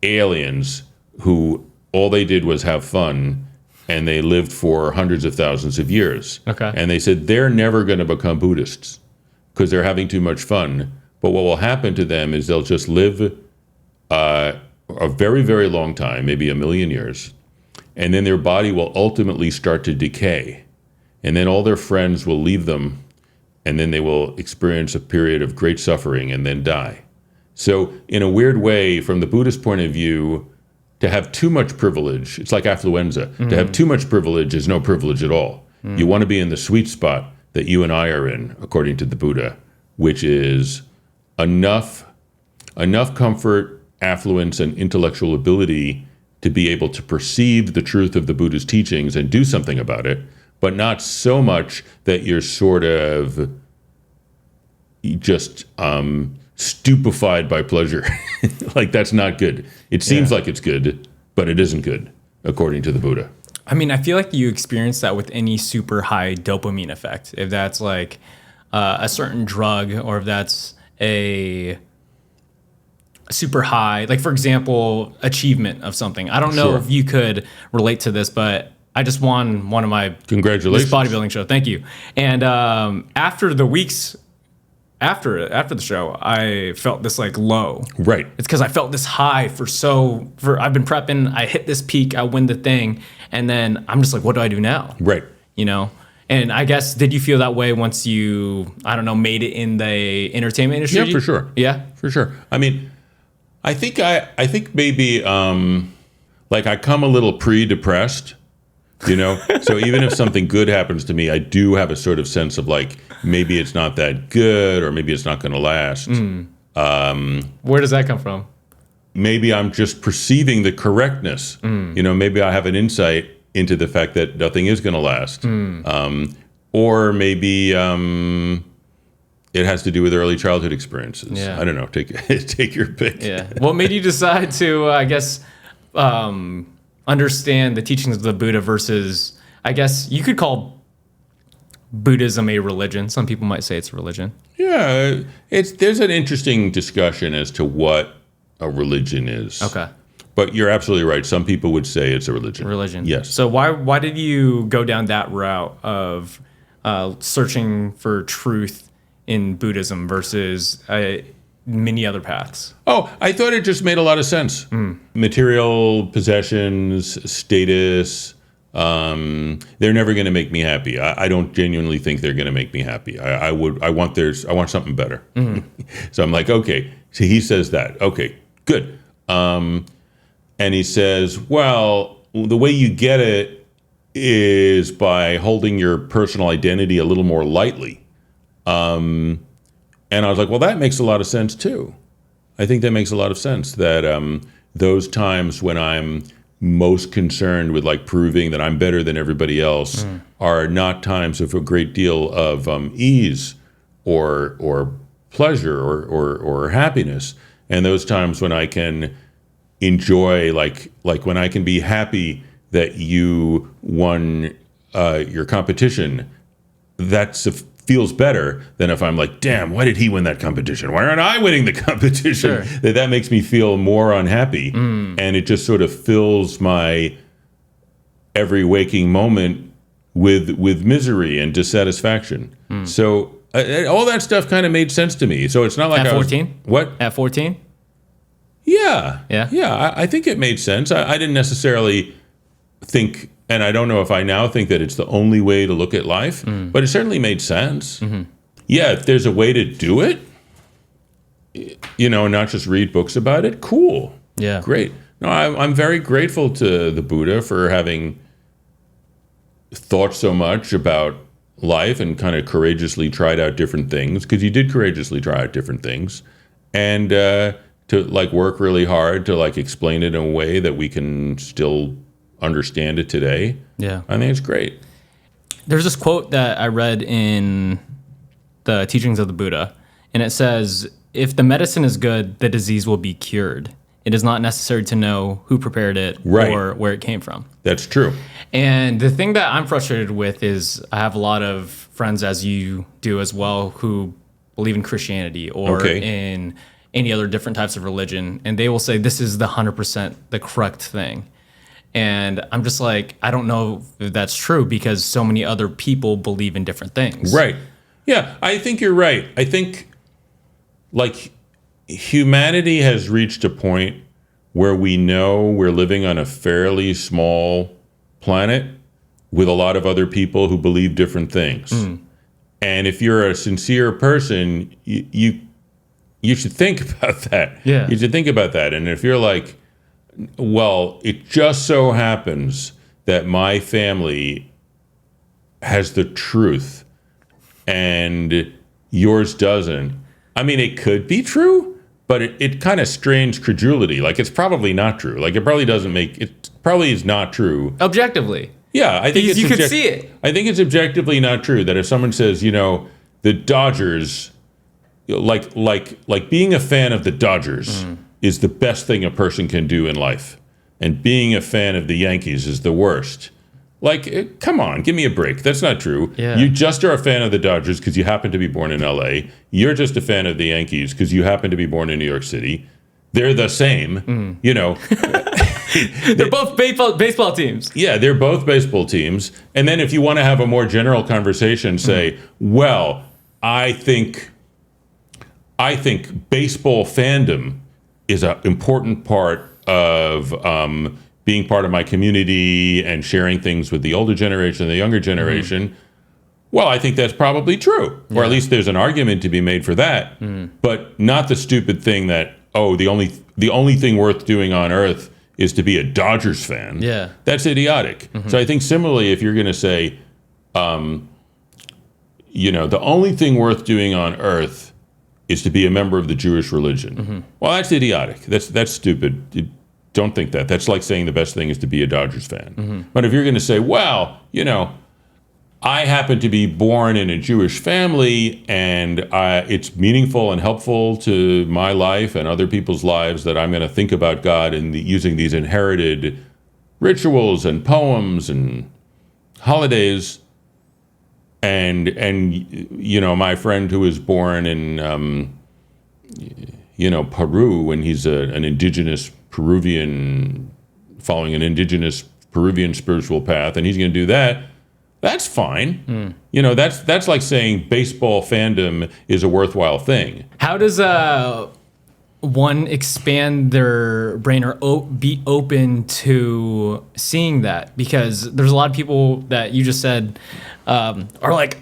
A: aliens who all they did was have fun, and they lived for hundreds of thousands of years.
B: Okay.
A: And they said they're never going to become Buddhists because they're having too much fun. But what will happen to them is they'll just live a very, very long time, maybe 1 million years, and then their body will ultimately start to decay. And then all their friends will leave them, and then they will experience a period of great suffering and then die. So in a weird way, from the Buddhist point of view, to have too much privilege, it's like affluenza. To have too much privilege is no privilege at all. You want to be in the sweet spot that you and I are in, according to the Buddha, which is enough comfort, affluence, and intellectual ability to be able to perceive the truth of the Buddha's teachings and do something about it, but not so much that you're sort of just stupefied by pleasure. Like, that's not good. It seems like it's good, but it isn't good, according to the Buddha.
B: I mean, I feel like you experience that with any super high dopamine effect. If that's like a certain drug, or if that's a super high, like for example, achievement of something. I don't know if you could relate to this, but I just won one of my
A: congratulations
B: this bodybuilding show. Thank you. And after the weeks after the show, I felt this like low.
A: Right.
B: It's because I felt this high for I've been prepping. I hit this peak. I win the thing, and then I'm just like, what do I do now?
A: Right.
B: And I guess, did you feel that way once you, I don't know, made it in the entertainment industry?
A: Yeah, for sure.
B: Yeah,
A: for sure. I mean, I think maybe like I come a little pre-depressed, So even if something good happens to me, I do have a sort of sense of like, maybe it's not that good, or maybe it's not going to last.
B: Where does that come from?
A: Maybe I'm just perceiving the correctness. Maybe I have an insight into the fact that nothing is going to last. Or maybe it has to do with early childhood experiences.
B: Yeah.
A: I don't know. Take your pick.
B: Yeah. What made you decide to, I guess, understand the teachings of the Buddha versus, I guess, you could call Buddhism a religion. Some people might say it's a religion.
A: Yeah, there's an interesting discussion as to what a religion is.
B: Okay.
A: But you're absolutely right. Some people would say it's a religion.
B: Religion.
A: Yes.
B: So why did you go down that route of searching for truth in Buddhism versus many other paths?
A: Oh, I thought it just made a lot of sense. Material possessions, status, they're never going to make me happy. I don't genuinely think they're going to make me happy. I want something better. So I'm like, okay. So he says that. Okay, good. And he says, well, the way you get it is by holding your personal identity a little more lightly. And I was like, well, that makes a lot of sense too. I think that makes a lot of sense that those times when I'm most concerned with like proving that I'm better than everybody else are not times of a great deal of ease or pleasure or happiness. And those times when I can enjoy, like when I can be happy that you won your competition, feels better than if I'm like, damn, why did he win that competition? Why aren't I winning the competition?
B: Sure.
A: That makes me feel more unhappy. And it just sort of fills my every waking moment with misery and dissatisfaction. So all that stuff kind of made sense to me. So it's not like
B: At 14?
A: What?
B: At 14?
A: Yeah.
B: Yeah?
A: Yeah, I think it made sense. I didn't necessarily think, and I don't know if I now think that it's the only way to look at life, but it certainly made sense. Yeah, if there's a way to do it, not just read books about it, cool.
B: Yeah.
A: Great. No, I'm very grateful to the Buddha for having thought so much about life and kind of courageously tried out different things, because he did courageously try out different things, and to like work really hard to like explain it in a way that we can still understand it today.
B: Yeah.
A: I think it's great.
B: There's this quote that I read in the teachings of the Buddha, and it says, if the medicine is good, the disease will be cured. It is not necessary to know who prepared it or where it came from.
A: That's true.
B: And the thing that I'm frustrated with is I have a lot of friends, as you do as well, who believe in Christianity or in any other different types of religion, and they will say this is the 100% the correct thing. And I'm just like, I don't know if that's true because so many other people believe in different things.
A: Right. Yeah, I think you're right. I think like humanity has reached a point where we know we're living on a fairly small planet with a lot of other people who believe different things. And if you're a sincere person, you should think about that.
B: Yeah.
A: You should think about that. And if you're like, well, it just so happens that my family has the truth and yours doesn't. I mean, it could be true, but it kind of strains credulity. Like, it's probably not true. Like, it probably is not true.
B: Objectively.
A: Yeah, I think
B: You could see it.
A: I think it's objectively not true that if someone says, the Dodgers, like being a fan of the Dodgers is the best thing a person can do in life, and being a fan of the Yankees is the worst. Like, come on, give me a break. That's not true.
B: Yeah.
A: You just are a fan of the Dodgers because you happen to be born in LA. You're just a fan of the Yankees because you happen to be born in New York City. They're the same,
B: They're both baseball teams.
A: Yeah, they're both baseball teams. And then if you want to have a more general conversation, say, well, I think baseball fandom is an important part of being part of my community and sharing things with the older generation and the younger generation. Well, I think that's probably true. Or at least there's an argument to be made for that. But not the stupid thing that, the only thing worth doing on earth is to be a Dodgers fan.
B: Yeah.
A: That's idiotic. So I think similarly, if you're going to say, the only thing worth doing on earth is to be a member of the Jewish religion. Well, that's idiotic. That's stupid. Don't think that. That's like saying the best thing is to be a Dodgers fan. But if you're going to say, well, I happen to be born in a Jewish family, and it's meaningful and helpful to my life and other people's lives that I'm going to think about God and using these inherited rituals and poems and holidays. And you know, my friend who was born in Peru, and he's an indigenous Peruvian, following an indigenous Peruvian spiritual path, and he's going to do that. That's fine. You know, that's like saying baseball fandom is a worthwhile thing.
B: How does one expand their brain or be open to seeing that? Because there's a lot of people that you just said are like,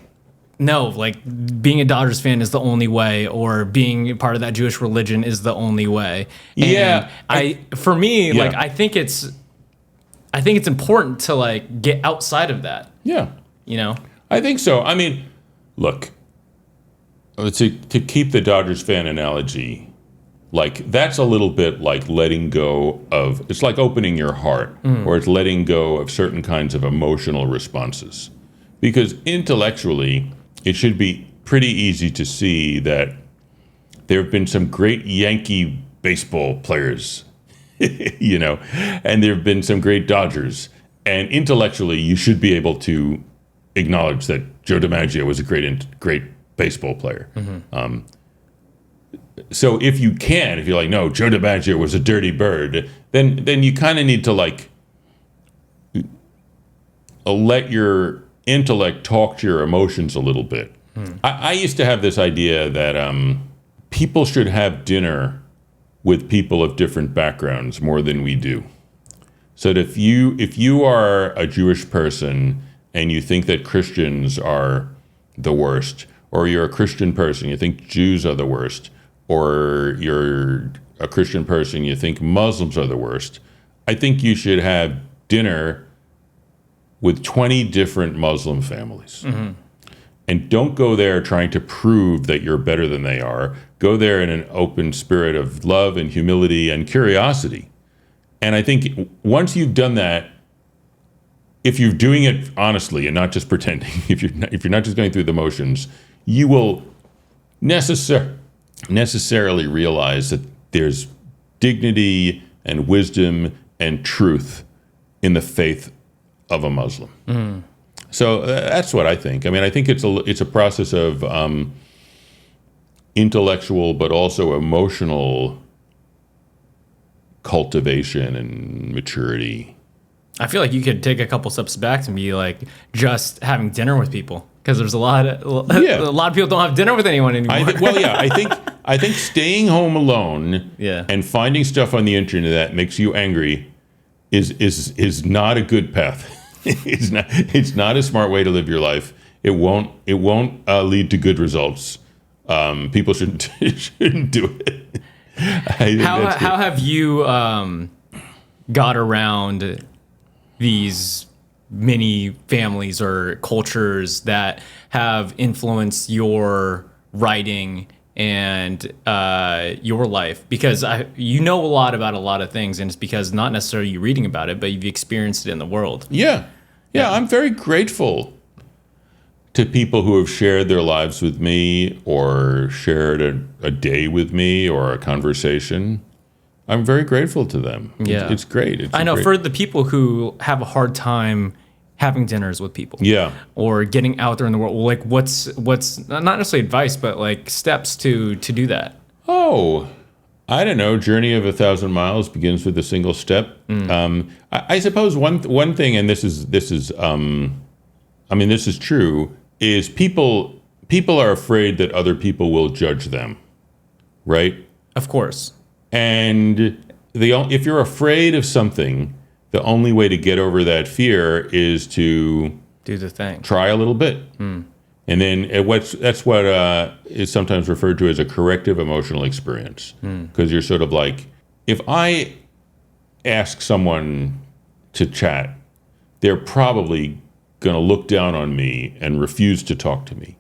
B: no, like being a Dodgers fan is the only way, or being part of that Jewish religion is the only way. And for me, like I think it's important to like get outside of that.
A: Yeah.
B: You know?
A: I think so. I mean, look, to keep the Dodgers fan analogy, like that's a little bit like letting go of, it's like opening your heart, or it's letting go of certain kinds of emotional responses. Because intellectually, it should be pretty easy to see that there have been some great Yankee baseball players, you know, and there have been some great Dodgers. And intellectually, you should be able to acknowledge that Joe DiMaggio was a great baseball player. So if you're like, no, Joe DiMaggio was a dirty bird, then you kind of need to like let your intellect talk to your emotions a little bit. I used to have this idea that people should have dinner with people of different backgrounds more than we do. So that if you are a Jewish person and you think that Christians are the worst, or you're a Christian person, you think Jews are the worst, or you're a Christian person, you think Muslims are the worst, I think you should have dinner with 20 different Muslim families. And don't go there trying to prove that you're better than they are. Go there in an open spirit of love and humility and curiosity. And I think once you've done that, if you're doing it honestly and not just pretending, if you're not just going through the motions, you will necessarily realize that there's dignity and wisdom and truth in the faith of a Muslim. So that's what I think. I mean, I think it's a process of intellectual but also emotional cultivation and maturity.
B: I feel like you could take a couple steps back and be like just having dinner with people, because there's a lot of people don't have dinner with anyone anymore.
A: I think staying home alone and finding stuff on the internet that makes you angry is not a good path. It's not a smart way to live your life. It won't lead to good results. People shouldn't do it.
B: How have you got around these many families or cultures that have influenced your writing and your life? Because you know a lot about a lot of things, and it's because not necessarily you reading about it, but you've experienced it in the world.
A: Yeah. I'm very grateful to people who have shared their lives with me, or shared a day with me, or a conversation. I'm very grateful to them.
B: Yeah.
A: It's great.
B: I know for the people who have a hard time having dinners with people.
A: Yeah.
B: Or getting out there in the world, like what's not necessarily advice, but like steps to do that.
A: Oh, I don't know. Journey of 1,000 miles begins with a single step. I suppose one thing, and this is true, is people are afraid that other people will judge them, right?
B: Of course.
A: And if you're afraid of something, the only way to get over that fear is to
B: do the thing.
A: Try a little bit. And then that's what is sometimes referred to as a corrective emotional experience. Because you're sort of like, if I ask someone to chat, they're probably going to look down on me and refuse to talk to me.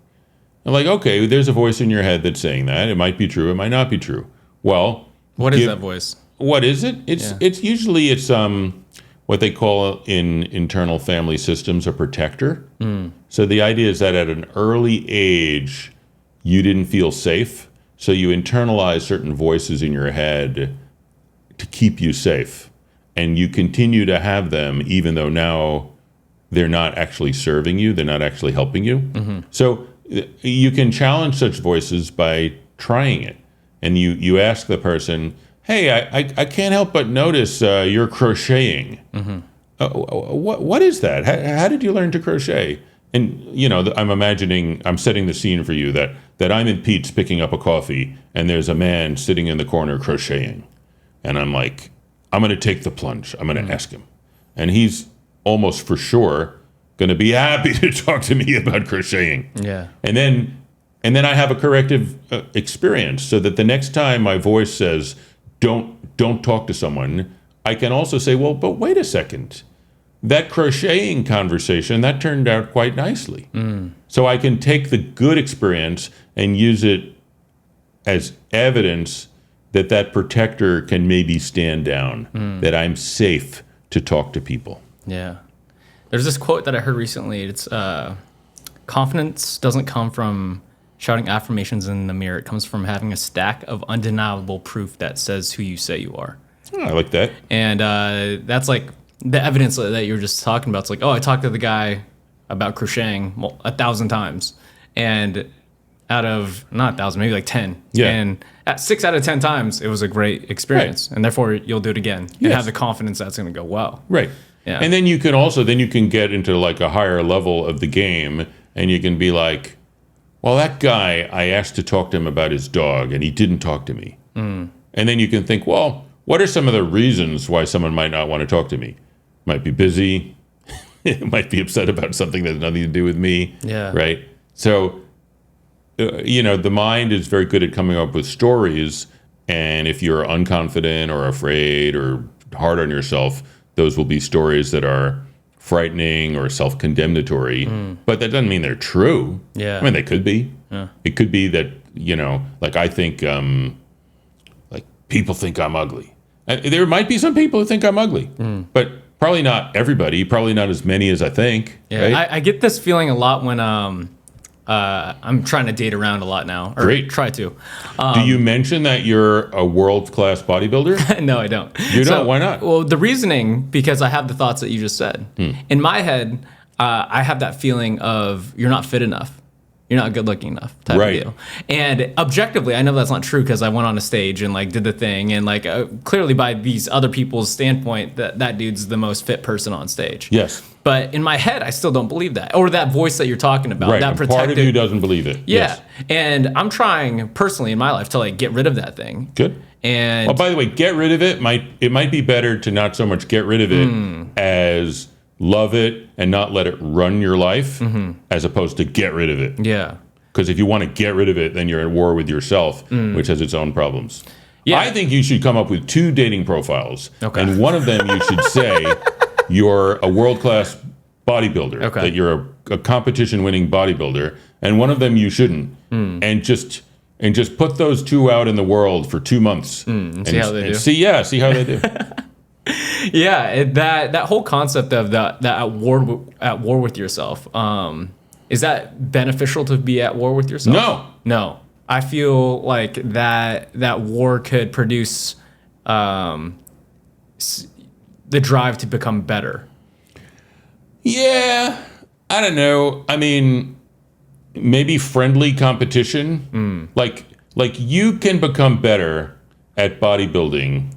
A: I'm like, okay, there's a voice in your head that's saying that. It might be true. It might not be true. Well,
B: what is that voice?
A: What is it? It's usually what they call in internal family systems a protector. So the idea is that at an early age, you didn't feel safe. So you internalize certain voices in your head to keep you safe. And you continue to have them even though now they're not actually serving you, they're not actually helping you. So you can challenge such voices by trying it. And you ask the person, hey, I can't help but notice you're crocheting. What is that? How did you learn to crochet? And, I'm setting the scene for you that I'm in Pete's picking up a coffee and there's a man sitting in the corner crocheting. And I'm like, I'm going to take the plunge. I'm going to ask him. And he's almost for sure going to be happy to talk to me about crocheting.
B: Yeah.
A: And then I have a corrective experience so that the next time my voice says, don't talk to someone, I can also say, well, but wait a second. That crocheting conversation, that turned out quite nicely. So I can take the good experience and use it as evidence that protector can maybe stand down, that I'm safe to talk to people.
B: Yeah. There's this quote that I heard recently. It's confidence doesn't come from shouting affirmations in the mirror. It comes from having a stack of undeniable proof that says who you say you are.
A: Oh, I like that.
B: And that's like the evidence that you were just talking about. It's like, oh, I talked to the guy about crocheting 1,000 times. And out of, not 1,000, maybe like 10.
A: Yeah.
B: And at 6 out of 10 times, it was a great experience. Right. And therefore, you'll do it again. And have the confidence that's going to go well.
A: Right. Yeah. And then you can get into like a higher level of the game. And you can be like, well, that guy, I asked to talk to him about his dog, and he didn't talk to me. And then you can think, well, what are some of the reasons why someone might not want to talk to me? Might be busy. Might be upset about something that has nothing to do with me.
B: Yeah.
A: Right? So, the mind is very good at coming up with stories. And if you're unconfident or afraid or hard on yourself, those will be stories that are frightening or self-condemnatory, but that doesn't mean they're true.
B: Yeah.
A: I mean, they could be.
B: Yeah.
A: It could be that, like I think, like people think I'm ugly. There might be some people who think I'm ugly, but probably not everybody, probably not as many as I think.
B: Yeah.
A: Right?
B: I get this feeling a lot when I'm trying to date around a lot now. Or
A: Great.
B: Try to.
A: Do you mention that you're a world-class bodybuilder?
B: No, I don't.
A: You don't? Why not?
B: Well, the reasoning, because I have the thoughts that you just said. In my head, I have that feeling of you're not fit enough. You're not good looking enough type of deal. And objectively, I know that's not true because I went on a stage and like did the thing. And like clearly by these other people's standpoint, that dude's the most fit person on stage.
A: Yes.
B: But in my head, I still don't believe that. Or that voice that you're talking about.
A: Right.
B: That
A: And
B: protective,
A: part of you doesn't believe it.
B: Yeah.
A: Yes.
B: And I'm trying personally in my life to like get rid of that thing.
A: Good.
B: And
A: well, by the way, get rid of it might be better to not so much get rid of it as love it and not let it run your life as opposed to get rid of it.
B: Yeah.
A: Because if you want to get rid of it, then you're at war with yourself, which has its own problems.
B: Yeah.
A: I think you should come up with 2 dating profiles.
B: Okay.
A: And one of them you should say you're a world-class bodybuilder, that you're a competition-winning bodybuilder, and one of them you shouldn't. And just put those 2 out in the world for 2 months.
B: And see how they do.
A: See how they do.
B: Yeah, that whole concept of that at war with yourself. Is that beneficial to be at war with yourself? No. I feel like that war could produce the drive to become better.
A: Yeah, I don't know. I mean, maybe friendly competition. Like you can become better at bodybuilding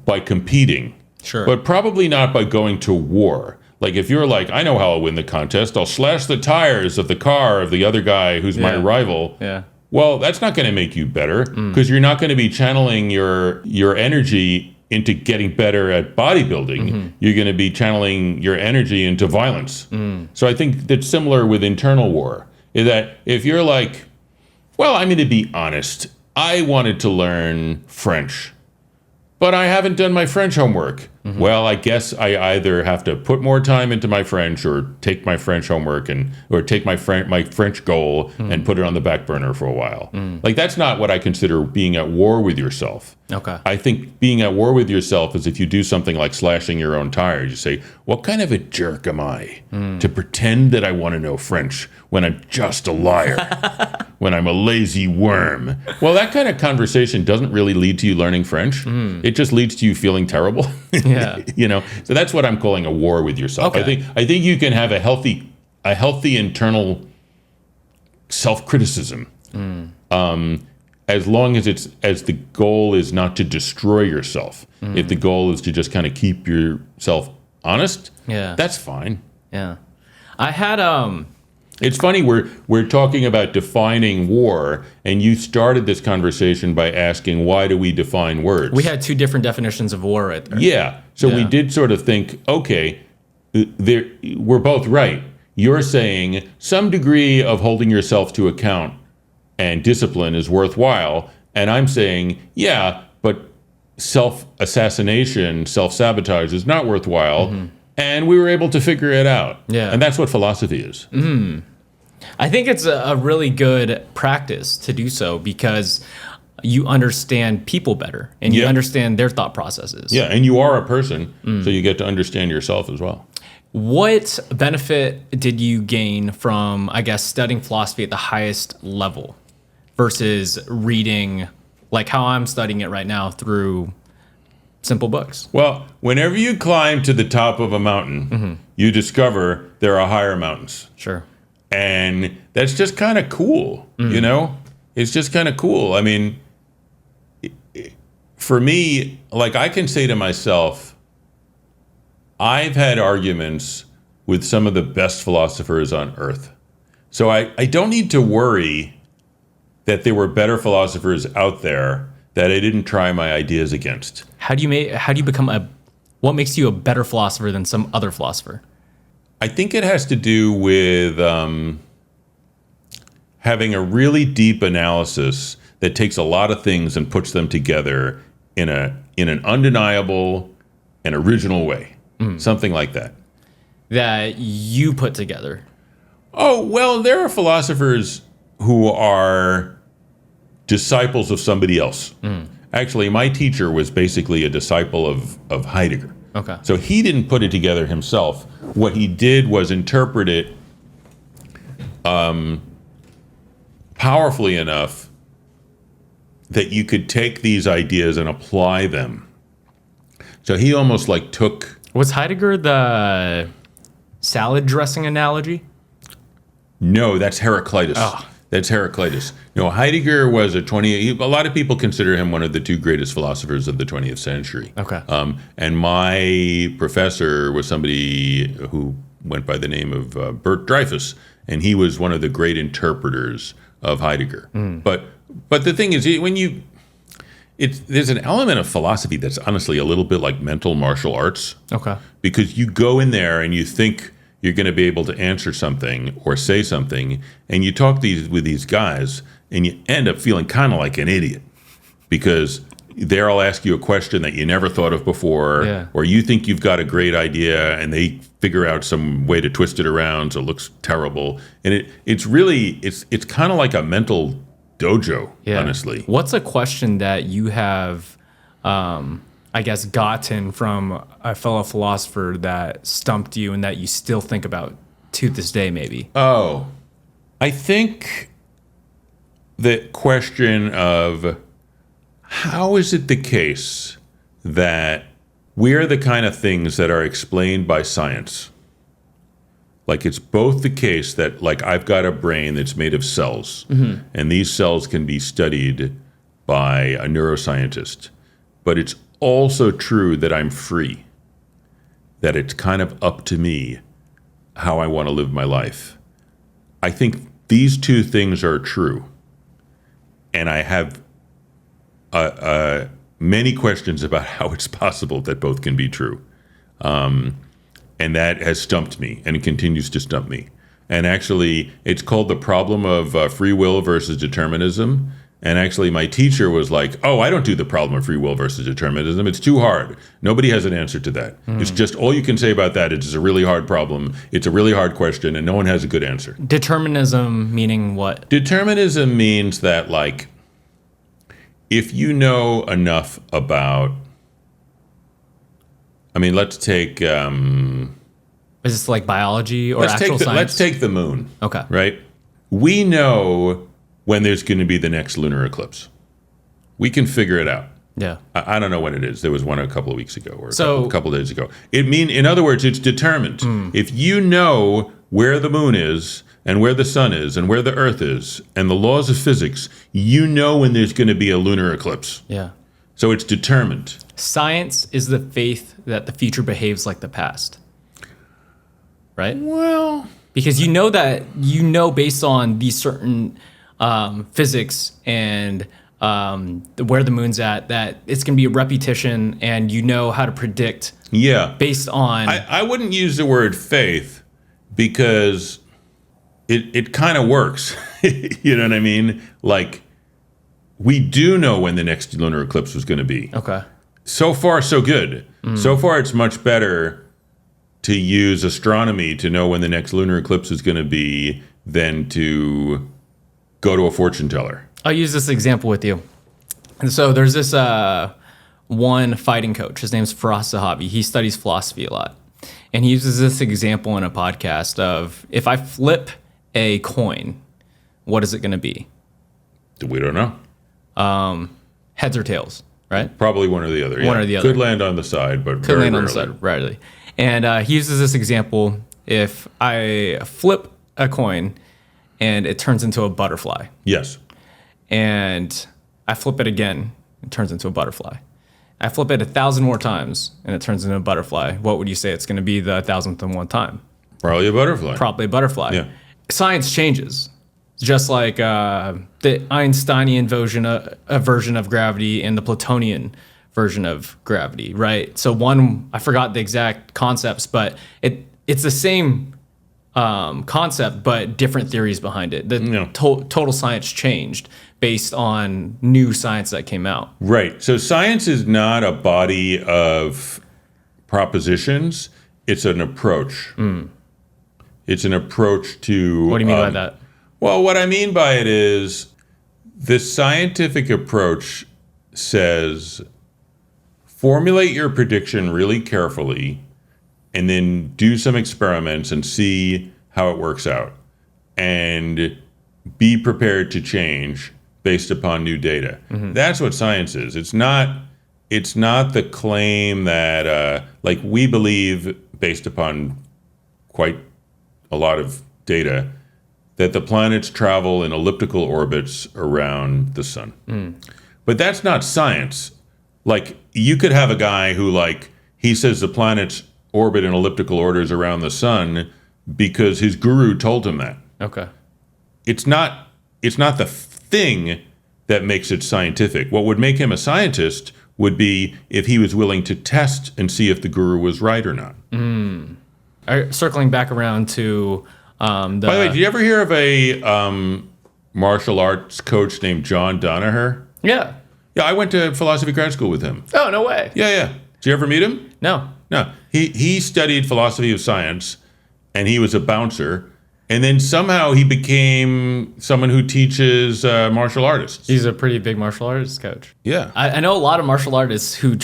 A: by competing.
B: Sure.
A: But probably not by going to war. Like if you're like, I know how I'll win the contest. I'll slash the tires of the car of the other guy who's my rival.
B: Yeah.
A: Well, that's not going to make you better because you're not going to be channeling your energy into getting better at bodybuilding. You're going to be channeling your energy into violence. So I think that's similar with internal war. Is that if you're like, well, I'm going to be honest. I wanted to learn French. but I haven't done my French homework. Well, I guess I either have to put more time into my French or take my French homework or take my French goal and put it on the back burner for a while. Like, that's not what I consider being at war with yourself.
B: Okay.
A: I think being at war with yourself is if you do something like slashing your own tires. You say, what kind of a jerk am I to pretend that I want to know French when I'm just a liar, when I'm a lazy worm? Well, that kind of conversation doesn't really lead to you learning French. It just leads to you feeling terrible.
B: Yeah.
A: So that's what I'm calling a war with yourself.
B: Okay.
A: I think you can have a healthy internal self-criticism. As long as the goal is not to destroy yourself. If the goal is to just kind of keep yourself honest, that's fine.
B: Yeah. I had
A: It's funny, we're talking about defining war, and you started this conversation by asking, why do we define words?
B: we had two different definitions of war right there.
A: Yeah. So we did sort of think, okay, we're both right. You're saying some degree of holding yourself to account and discipline is worthwhile. And I'm saying, yeah, but self-assassination, self-sabotage is not worthwhile. And we were able to figure it out.
B: Yeah.
A: And that's what philosophy is.
B: I think it's a really good practice to do so because you understand people better and you understand their thought processes.
A: Yeah, and you are a person, so you get to understand yourself as well.
B: What benefit did you gain from, I guess, studying philosophy at the highest level versus reading, like how I'm studying it right now, through simple books?
A: Well, whenever you climb to the top of a mountain, you discover there are higher mountains.
B: Sure.
A: And that's just kind of cool, you know? It's just kind of cool. I mean, for me, like, I can say to myself, I've had arguments with some of the best philosophers on earth. So I don't need to worry that there were better philosophers out there that I didn't try my ideas against.
B: How do you become what makes you a better philosopher than some other philosopher?
A: I think it has to do with having a really deep analysis that takes a lot of things and puts them together in an undeniable and original way. Something like that.
B: That you put together.
A: Oh, well, there are philosophers who are disciples of somebody else. Actually, my teacher was basically a disciple of Heidegger.
B: Okay.
A: So he didn't put it together himself. What he did was interpret it powerfully enough that you could take these ideas and apply them. So he almost like took...
B: Was Heidegger the salad dressing analogy?
A: No, that's Heraclitus.
B: Oh.
A: That's Heraclitus. No, Heidegger was a lot of people consider him one of the two greatest philosophers of the 20th century.
B: Okay.
A: And my professor was somebody who went by the name of Bert Dreyfus, and he was one of the great interpreters of Heidegger. But the thing is, there's an element of philosophy that's honestly a little bit like mental martial arts.
B: Okay.
A: Because you go in there and you think you're going to be able to answer something or say something, and you talk with these guys, and you end up feeling kind of like an idiot because they'll ask you a question that you never thought of before, or you think you've got a great idea, and they figure out some way to twist it around so it looks terrible. And it's kind of like a mental dojo, honestly.
B: What's a question that you have, I guess, gotten from a fellow philosopher that stumped you and that you still think about to this day, maybe?
A: Oh, I think the question of how is it the case that we're the kind of things that are explained by science? Like, it's both the case that, like, I've got a brain that's made of cells, and these cells can be studied by a neuroscientist. But it's also true that I'm free, that it's kind of up to me how I want to live my life. I think these two things are true. And I have many questions about how it's possible that both can be true. And that has stumped me, and it continues to stump me. And actually, it's called the problem of free will versus determinism. And actually, my teacher was like, "Oh, I don't do the problem of free will versus determinism. It's too hard. Nobody has an answer to that. It's just all you can say about that. It's a really hard problem. It's a really hard question, and no one has a good answer."
B: Determinism meaning what?
A: Determinism means that, like, if you know enough about, I mean, let's take,
B: Is this like biology or actual science?
A: let's take the moon.
B: Okay.
A: Right? We know when there's going to be the next lunar eclipse. We can figure it out.
B: Yeah.
A: I don't know when it is. There was one a couple of weeks ago or
B: So-
A: a couple of days ago. In other words, it's determined. If you know where the moon is and where the sun is and where the earth is and the laws of physics, you know when there's going to be a lunar eclipse.
B: Yeah.
A: So it's determined.
B: Science is the faith that the future behaves like the past. Right?
A: Well,
B: Because based on these certain physics and where the moon's at, that it's going to be a repetition, and you know how to predict
A: yeah.
B: based on.
A: I wouldn't use the word faith because it kind of works. You know what I mean? Like, we do know when the next lunar eclipse was going to be.
B: Okay.
A: So far, so good. So far, it's much better to use astronomy to know when the next lunar eclipse is going to be than to go to a fortune teller.
B: I'll use this example with you. And so there's this one fighting coach. His name's Philosopher. He studies philosophy a lot. And he uses this example in a podcast of, if I flip a coin, what is it going to be?
A: We don't know.
B: Heads or tails, right?
A: Probably one or the other.
B: One or the other.
A: Could land on the side, but
B: Could
A: very
B: land on
A: rarely.
B: the side, rarely. And he uses this example. If I flip a coin and it turns into a butterfly,
A: Yes.
B: and I flip it again, it turns into a butterfly. I flip it 1,000 more times and it turns into a butterfly. What would you say it's going to be the 1,000th time?
A: Probably a butterfly.
B: Probably a butterfly.
A: Yeah.
B: Science changes, just like the Einsteinian version of gravity and the Platonian version of gravity, right? So one, I forgot the exact concepts, but it's the same concept, but different theories behind it. The total science changed based on new science that came out.
A: Right. So science is not a body of propositions. It's an approach. It's an approach to...
B: What do you mean by that?
A: Well, what I mean by it is the scientific approach says formulate your prediction really carefully and then do some experiments and see how it works out. And be prepared to change based upon new data. That's what science is. It's not the claim that like we believe based upon quite a lot of data that the planets travel in elliptical orbits around the sun. But that's not science. Like, you could have a guy who, like, he says the planets orbit in elliptical orbits around the sun because his guru told him that.
B: Okay.
A: It's not the thing that makes it scientific. What would make him a scientist would be if he was willing to test and see if the guru was right or not.
B: Circling back around to
A: By the way, did you ever hear of a martial arts coach named John Danaher?
B: Yeah.
A: Yeah, I went to philosophy grad school with him.
B: Oh, no way.
A: Yeah. Did you ever meet him?
B: No.
A: No. He studied philosophy of science, and he was a bouncer. And then somehow he became someone who teaches martial artists.
B: He's a pretty big martial artist coach.
A: Yeah.
B: I know a lot of martial artists who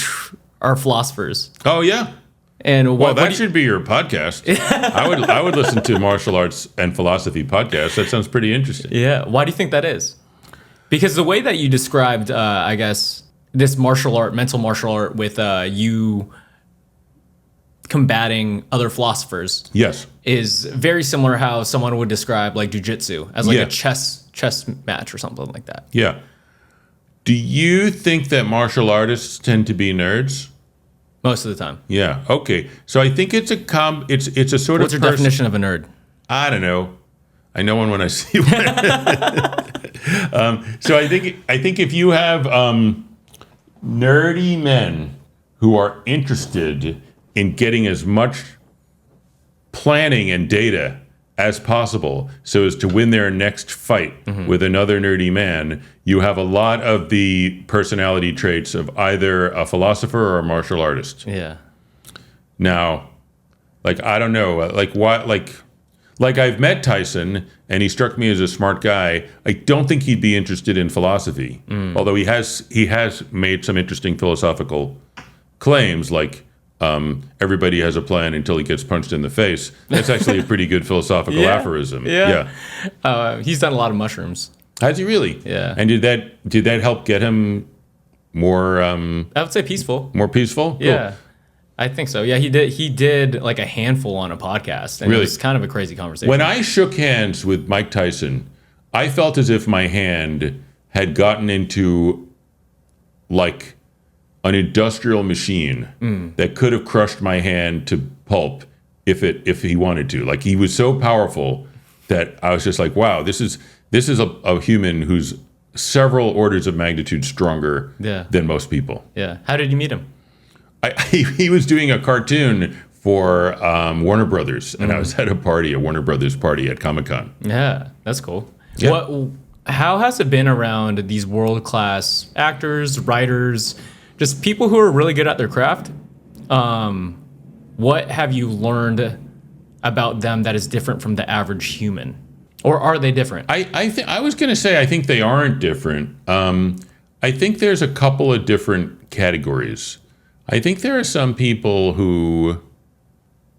B: are philosophers.
A: Oh, yeah.
B: And
A: Well, that should be your podcast. I would listen to martial arts and philosophy podcasts. That sounds pretty interesting.
B: Yeah. Why do you think that is? Because the way that you described, I guess, this mental martial art with you combating other philosophers,
A: Yes.
B: is very similar how someone would describe like jujitsu as like
A: Yeah.
B: a chess match or something like that.
A: Yeah. Do you think that martial artists tend to be nerds?
B: Most of the time.
A: Yeah. Okay. So I think it's a it's a sort
B: What's
A: of
B: your definition of a nerd?
A: I don't know. I know one when I see one. So I think if you have nerdy men who are interested in getting as much planning and data as possible so as to win their next fight with another nerdy man, you have a lot of the personality traits of either a philosopher or a martial artist.
B: Yeah.
A: Now, like, I don't know, like what, like I've met Tyson and he struck me as a smart guy. I don't think he'd be interested in philosophy, although he has made some interesting philosophical claims, like everybody has a plan until he gets punched in the face. That's actually a pretty good philosophical aphorism.
B: Yeah. He's done a lot of mushrooms.
A: Has he really?
B: Yeah.
A: And did that help get him more?
B: I would say peaceful.
A: More peaceful.
B: Yeah.
A: Cool.
B: I think so. Yeah, he did like a handful on a podcast, and
A: Really?
B: it was kind of a crazy conversation.
A: When I shook hands with Mike Tyson, I felt as if my hand had gotten into like an industrial machine that could have crushed my hand to pulp if he wanted to. Like, he was so powerful that I was just like, wow, this is a human who's several orders of magnitude stronger than most people.
B: Yeah. How did you meet him?
A: He was doing a cartoon for Warner Brothers, and I was at a Warner Brothers party at Comic-Con.
B: Yeah, that's cool.
A: Yeah.
B: How has it been around these world-class actors, writers, just people who are really good at their craft? What have you learned about them that is different from the average human? Or are they different?
A: I was going to say I think they aren't different. I think there's a couple of different categories. I think there are some people who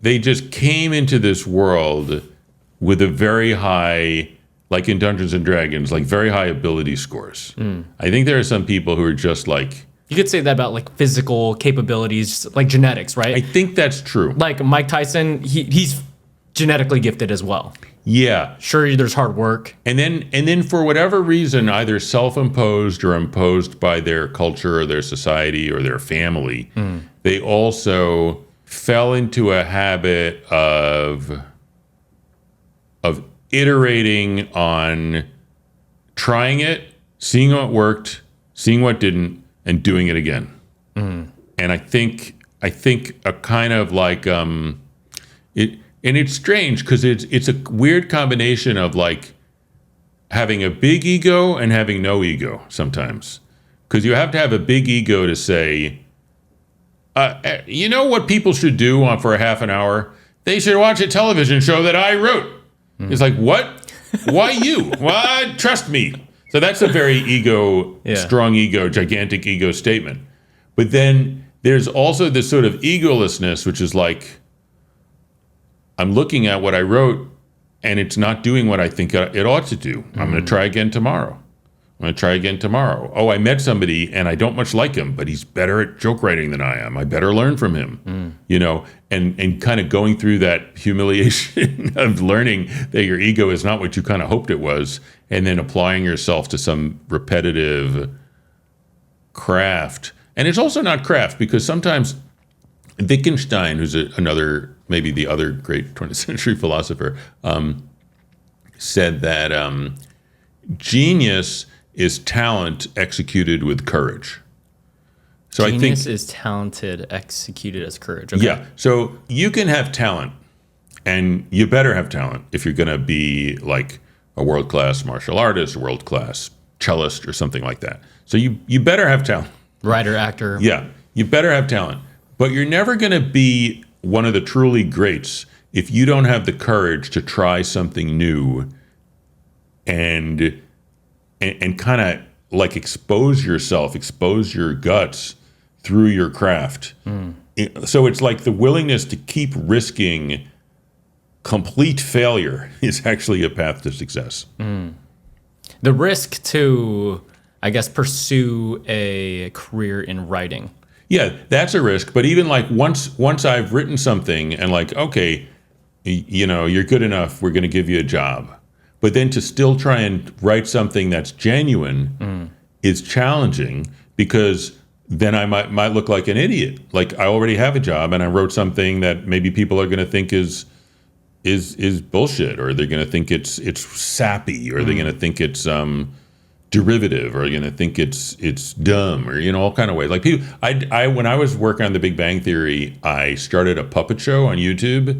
A: they just came into this world with a very high, like in Dungeons and Dragons, like very high ability scores. I think there are some people who are just like...
B: You could say that about like physical capabilities, like genetics, right?
A: I think that's true.
B: Like Mike Tyson, he's genetically gifted as well.
A: Yeah.
B: Sure, there's hard work.
A: And then for whatever reason, either self-imposed or imposed by their culture or their society or their family, they also fell into a habit of iterating on trying it, seeing what worked, seeing what didn't, and doing it again. And I think a kind of like it. And it's strange because it's a weird combination of like having a big ego and having no ego sometimes. Because you have to have a big ego to say, you know what people should do for a half an hour? They should watch a television show that I wrote. It's like, what? Why you? Well, trust me. So that's a very strong ego, gigantic ego statement. But then there's also this sort of egolessness, which is like, I'm looking at what I wrote, and it's not doing what I think it ought to do. I'm going to try again tomorrow. Oh, I met somebody, and I don't much like him, but he's better at joke writing than I am. I better learn from him. You know, and kind of going through that humiliation of learning that your ego is not what you kind of hoped it was, and then applying yourself to some repetitive craft. And it's also not craft, because sometimes Wittgenstein, who's maybe the other great 20th century philosopher, said that genius is talent executed with courage. So
B: Genius is talented executed as courage. Okay.
A: Yeah. So you can have talent, and you better have talent if you're going to be like a world-class martial artist, a world-class cellist, or something like that. So you better have talent.
B: Writer, actor.
A: Yeah. You better have talent. But you're never going to be one of the truly greats if you don't have the courage to try something new and kind of like expose your guts through your craft. So it's like the willingness to keep risking complete failure is actually a path to success.
B: The risk to, I guess, pursue a career in writing.
A: Yeah, that's a risk. But even like once I've written something and like, okay, you know, you're good enough, we're going to give you a job. But then to still try and write something that's genuine is challenging, because then I might look like an idiot. Like, I already have a job and I wrote something that maybe people are going to think is bullshit, or they're going to think it's sappy, or they're going to think it's derivative, or they're going to think it's dumb, or, you know, all kind of ways. Like people, I when I was working on The Big Bang Theory, I started a puppet show on YouTube,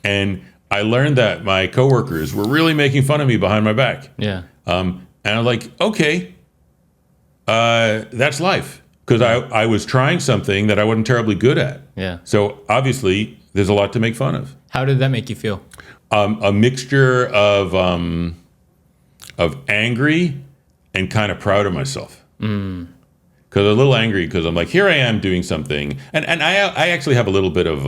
A: and I learned that my coworkers were really making fun of me behind my back.
B: Yeah.
A: And I'm like, okay, that's life. Because I was trying something that I wasn't terribly good at.
B: Yeah.
A: So obviously, there's a lot to make fun of.
B: How did that make you feel?
A: A mixture of angry and kind of proud of myself. Because a little angry because I'm like, here I am doing something. And I actually have a little bit of,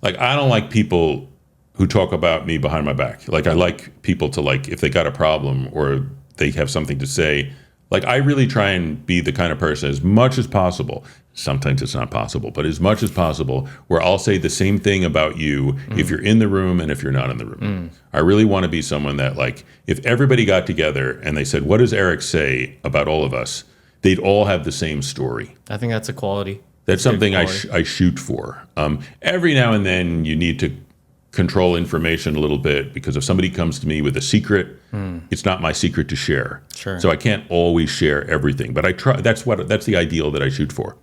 A: like, I don't like people who talk about me behind my back. Like, I like people to, like, if they got a problem or they have something to say, like, I really try and be the kind of person as much as possible. Sometimes it's not possible, but as much as possible, where I'll say the same thing about you if you're in the room and if you're not in the room. I really want to be someone that, like, if everybody got together and they said, what does Eric say about all of us? They'd all have the same story.
B: I think that's a quality.
A: That's something I shoot for. Every now and then you need to control information a little bit, because if somebody comes to me with a secret, it's not my secret to share.
B: Sure.
A: So I can't always share everything, but I try. That's the ideal that I shoot for.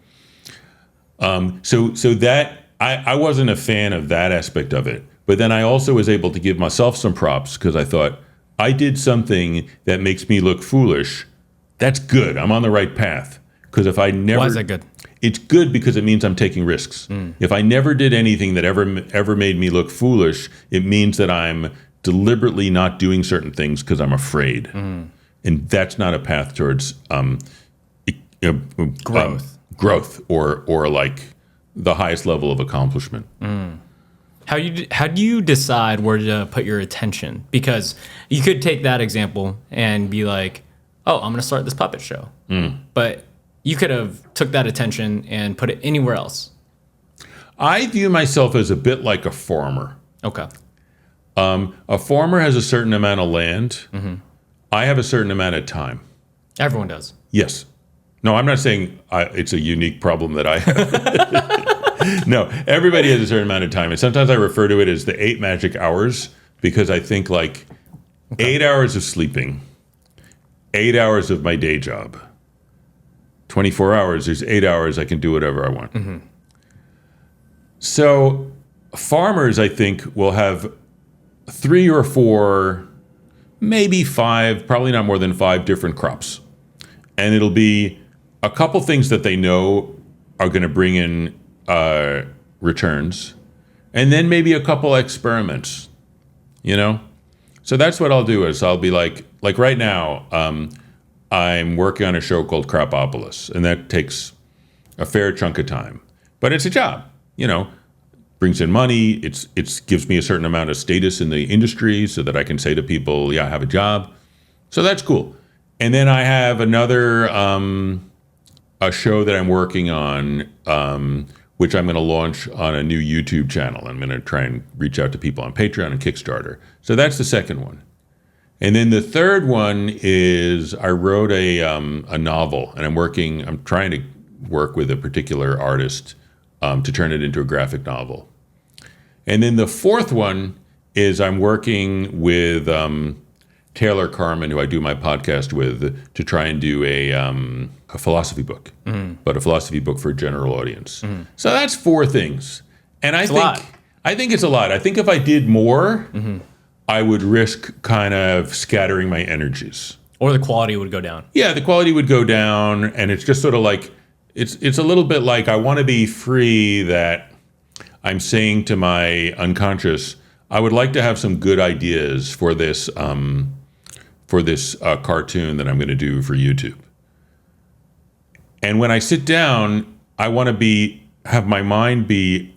A: So that I wasn't a fan of that aspect of it, but then I also was able to give myself some props, because I thought, I did something that makes me look foolish. That's good. I'm on the right path. Because if I never,
B: Why is that good?
A: It's good because it means I'm taking risks. If I never did anything that ever made me look foolish, it means that I'm deliberately not doing certain things because I'm afraid. And that's not a path towards growth or like the highest level of accomplishment.
B: How do you decide where to put your attention? Because you could take that example and be like, oh, I'm going to start this puppet show. But you could have took that attention and put it anywhere else.
A: I view myself as a bit like a farmer.
B: Okay.
A: A farmer has a certain amount of land. I have a certain amount of time.
B: Everyone does.
A: Yes. No, I'm not saying it's a unique problem that I have. No, everybody has a certain amount of time. And sometimes I refer to it as the 8 magic hours, because I think, like, 8 hours of sleeping, 8 hours of my day job, 24 hours, there's 8 hours I can do whatever I want. So farmers, I think, will have 3 or 4, maybe 5, probably not more than 5 different crops. And it'll be a couple things that they know are going to bring in returns, and then maybe a couple experiments, So that's what I'll do, is I'll be like right now, I'm working on a show called Crapopolis, and that takes a fair chunk of time. But it's a job, brings in money. It gives me a certain amount of status in the industry so that I can say to people, yeah, I have a job. So that's cool. And then I have another a show that I'm working on, which I'm going to launch on a new YouTube channel. I'm going to try and reach out to people on Patreon and Kickstarter. So that's the second one. And then the third one is I wrote a novel, and I'm trying to work with a particular artist to turn it into a graphic novel. And then the fourth one is I'm working with Taylor Carmen, who I do my podcast with, to try and do a philosophy book, but a philosophy book for a general audience. So that's 4 things. And I think it's a lot. I think if I did more, I would risk kind of scattering my energies.
B: Or the quality would go down.
A: Yeah, the quality would go down, and it's just sort of like, it's a little bit like I want to be free, that I'm saying to my unconscious, I would like to have some good ideas for this cartoon that I'm going to do for YouTube. And when I sit down, I want to have my mind be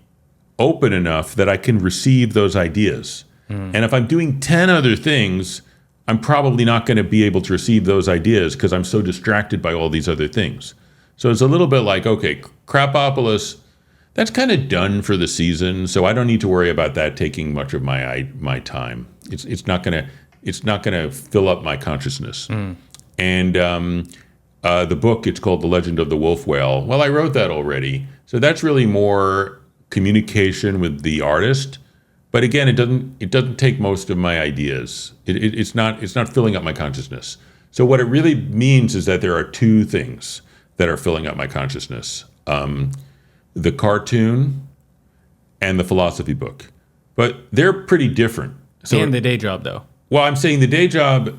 A: open enough that I can receive those ideas. And if I'm doing 10 other things, I'm probably not going to be able to receive those ideas because I'm so distracted by all these other things. So it's a little bit like, okay, Crapopolis, that's kind of done for the season, so I don't need to worry about that taking much of my time. It's not gonna fill up my consciousness. And the book, it's called The Legend of the Wolf Whale. Well, I wrote that already, so that's really more communication with the artist. But again, it doesn't take most of my ideas. It's not filling up my consciousness. So what it really means is that there are 2 things that are filling up my consciousness: the cartoon and the philosophy book. but they're pretty different. So,
B: and the day job, though.
A: well, I'm saying the day job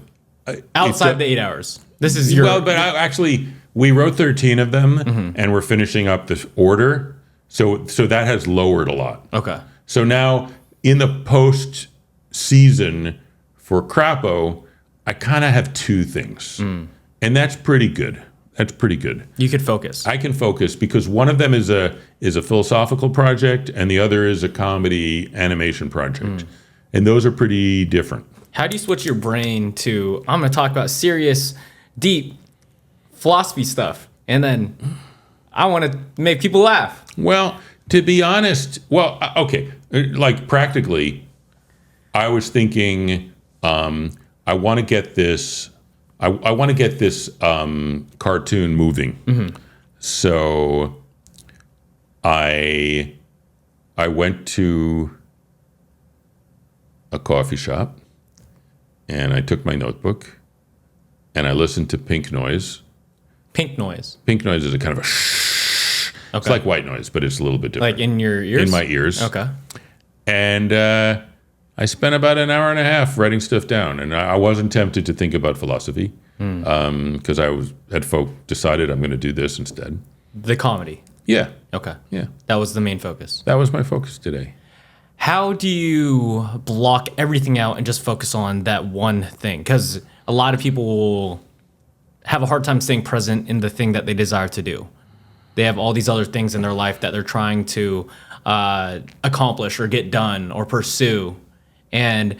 B: Outside the 8 hours. This is your...
A: Well, but actually, we wrote 13 of them, and we're finishing up the order. So that has lowered a lot.
B: Okay.
A: So now, in the post season for Crapo, I kind of have 2 things, and that's pretty good. That's pretty good.
B: You could focus.
A: I can focus because one of them is a philosophical project, and the other is a comedy animation project, and those are pretty different.
B: How do you switch your brain to, I'm going to talk about serious, deep philosophy stuff, and then I want to make people laugh?
A: Well, to be honest, okay, like practically, I was thinking, I want to get this, I want to get this cartoon moving. So I went to a coffee shop, and I took my notebook, and I listened to pink noise.
B: Pink noise.
A: Pink noise is a kind of a shh. Okay. It's like white noise, but it's a little bit different.
B: Like in your ears?
A: In my ears.
B: Okay.
A: And I spent about an hour and a half writing stuff down, and I wasn't tempted to think about philosophy because had folk decided I'm going to do this instead.
B: The comedy.
A: Yeah.
B: Okay.
A: Yeah.
B: That was the main focus.
A: That was my focus today.
B: How do you block everything out and just focus on that one thing? Because a lot of people will have a hard time staying present in the thing that they desire to do. They have all these other things in their life that they're trying to accomplish or get done or pursue. And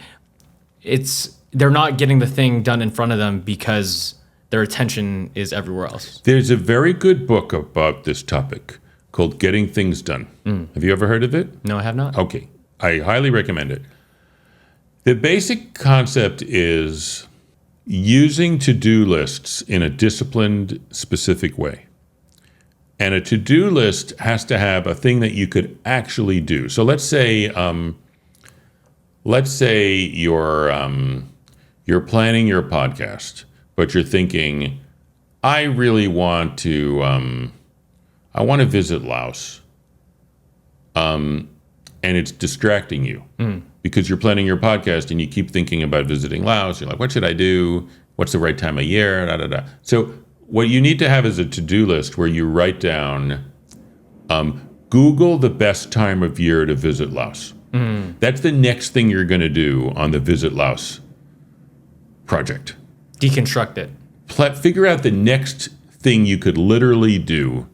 B: they're not getting the thing done in front of them because their attention is everywhere else.
A: There's a very good book about this topic called Getting Things Done. Have you ever heard of it?
B: No, I have not.
A: Okay. I highly recommend it. The basic concept is using to-do lists in a disciplined, specific way. And a to-do list has to have a thing that you could actually do. So let's say you're planning your podcast, but you're thinking, I really want to visit Laos. And it's distracting you because you're planning your podcast and you keep thinking about visiting Laos. You're like, what should I do? What's the right time of year? Da, da, da. So what you need to have is a to-do list where you write down, Google the best time of year to visit Laos. That's the next thing you're going to do on the Visit Laos project.
B: Deconstruct it.
A: Figure out the next thing you could literally do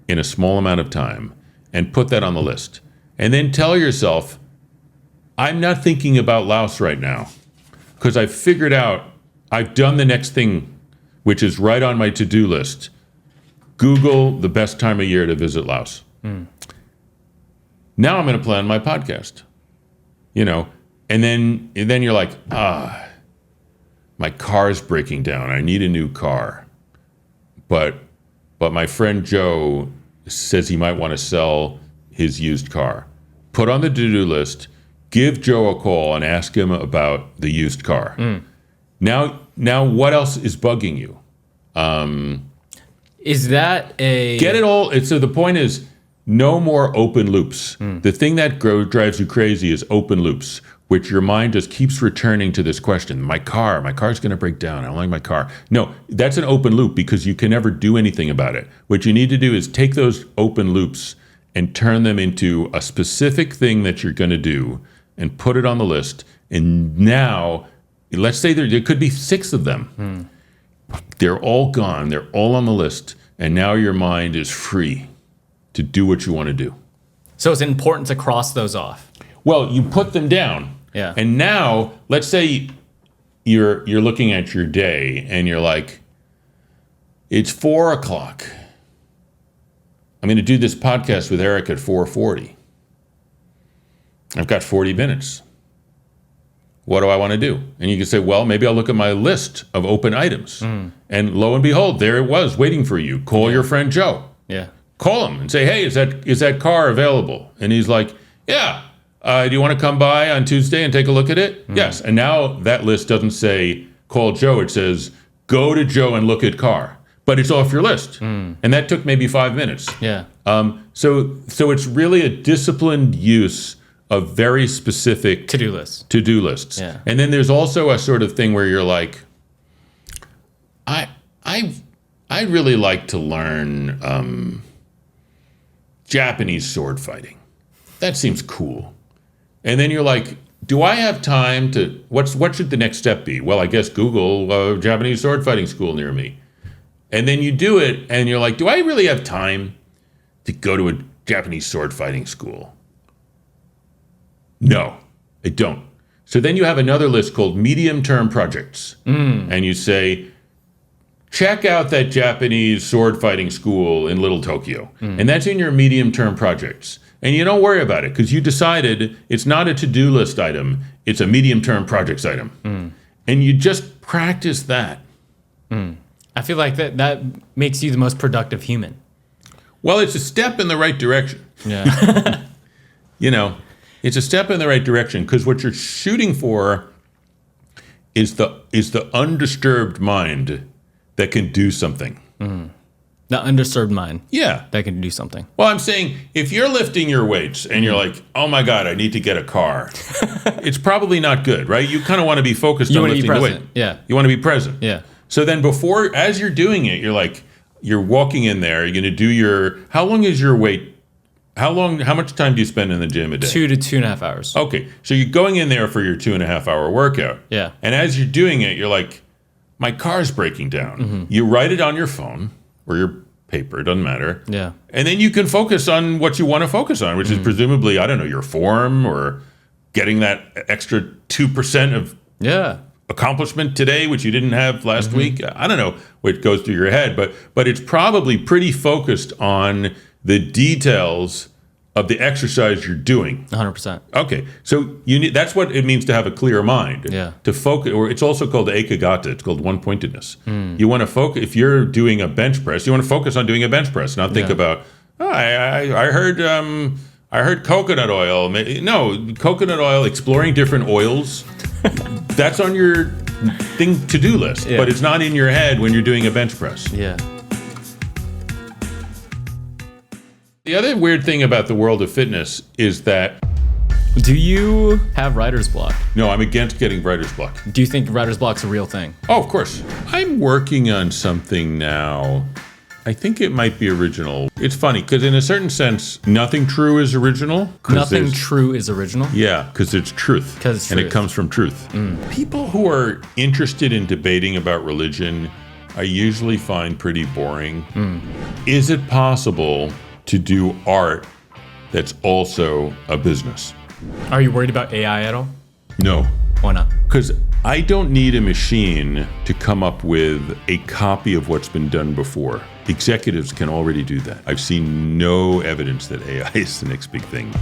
A: in a small amount of time and put that on the list. And then tell yourself, I'm not thinking about Laos right now because I've figured out I've done the next thing, which is right on my to-do list. Google the best time of year to visit Laos. Now I'm going to plan my podcast, and then you're like, my car's breaking down. I need a new car. But my friend Joe says he might want to sell his used car. Put on the to-do list, give Joe a call and ask him about the used car. Now what else is bugging you?
B: Is that a...
A: Get it all. So the point is, no more open loops. The thing that drives you crazy is open loops, which your mind just keeps returning to this question. My car's going to break down. I don't like my car. No, that's an open loop because you can never do anything about it. What you need to do is take those open loops and turn them into a specific thing that you're going to do and put it on the list. And now, let's say there could be 6 of them. They're all gone. They're all on the list. And now your mind is free to do what you want to do.
B: So it's important to cross those off.
A: Well, you put them down.
B: Yeah.
A: And now, let's say you're looking at your day and you're like, it's 4:00. I'm going to do this podcast with Eric at 4:40. I've got 40 minutes. What do I want to do? And you can say, well, maybe I'll look at my list of open items. And lo and behold, there it was waiting for you. Call your friend Joe.
B: Yeah.
A: Call him and say, hey, is that car available? And he's like, yeah. Do you want to come by on Tuesday and take a look at it? Yes. And now that list doesn't say call Joe. It says go to Joe and look at car. But it's off your list. And that took maybe 5 minutes.
B: Yeah.
A: So it's really a disciplined use of very specific
B: To-do list.
A: to-do lists.
B: Yeah.
A: And then there's also a sort of thing where you're like, I'd really like to learn Japanese sword fighting. That seems cool. And then you're like, do I have time to, what should the next step be? Well, I guess Google Japanese sword fighting school near me. And then you do it and you're like, do I really have time to go to a Japanese sword fighting school? No, I don't. So then you have another list called medium-term projects. And you say, check out that Japanese sword fighting school in Little Tokyo. And that's in your medium-term projects. And you don't worry about it because you decided it's not a to-do list item. It's a medium-term projects item. And you just practice that.
B: I feel like that makes you the most productive human.
A: Well, it's a step in the right direction.
B: Yeah.
A: You know, it's a step in the right direction because what you're shooting for is the undisturbed mind that can do something.
B: The undisturbed mind.
A: Yeah.
B: That can do something.
A: Well, I'm saying if you're lifting your weights and you're like, oh my God, I need to get a car, it's probably not good, right? You kind of want to be focused on lifting the weight.
B: Yeah.
A: You want to be present.
B: Yeah.
A: So then as you're doing it, you're like, you're walking in there, you're going to do how long is your weight? How much time do you spend in the gym a day?
B: 2 to 2.5 hours.
A: Okay. So you're going in there for your 2.5 hour workout.
B: Yeah.
A: And as you're doing it, you're like, my car's breaking down. You write it on your phone or your paper, it doesn't matter.
B: Yeah.
A: And then you can focus on what you want to focus on, which is presumably, I don't know, your form or getting that extra 2% of accomplishment today, which you didn't have last week. I don't know what goes through your head, but it's probably pretty focused on the details of the exercise you're doing.
B: 100%.
A: Okay, so that's what it means to have a clear mind.
B: Yeah.
A: To focus, or it's also called ekagata. It's called one-pointedness. You want to focus. If you're doing a bench press, you want to focus on doing a bench press, not think about. Oh, I heard coconut oil. No, coconut oil. Exploring different oils. That's on your to-do list, but it's not in your head when you're doing a bench press.
B: Yeah.
A: The other weird thing about the world of fitness is that...
B: Do you have writer's block?
A: No, I'm against getting writer's block.
B: Do you think writer's block's a real thing?
A: Oh, of course. I'm working on something now. I think it might be original. It's funny, because in a certain sense, nothing true is original.
B: Nothing true is original?
A: Yeah, because it's truth. And it comes from truth. People who are interested in debating about religion, I usually find pretty boring. Is it possible to do art that's also a business?
B: Are you worried about AI at all?
A: No.
B: Why not?
A: Because I don't need a machine to come up with a copy of what's been done before. Executives can already do that. I've seen no evidence that AI is the next big thing.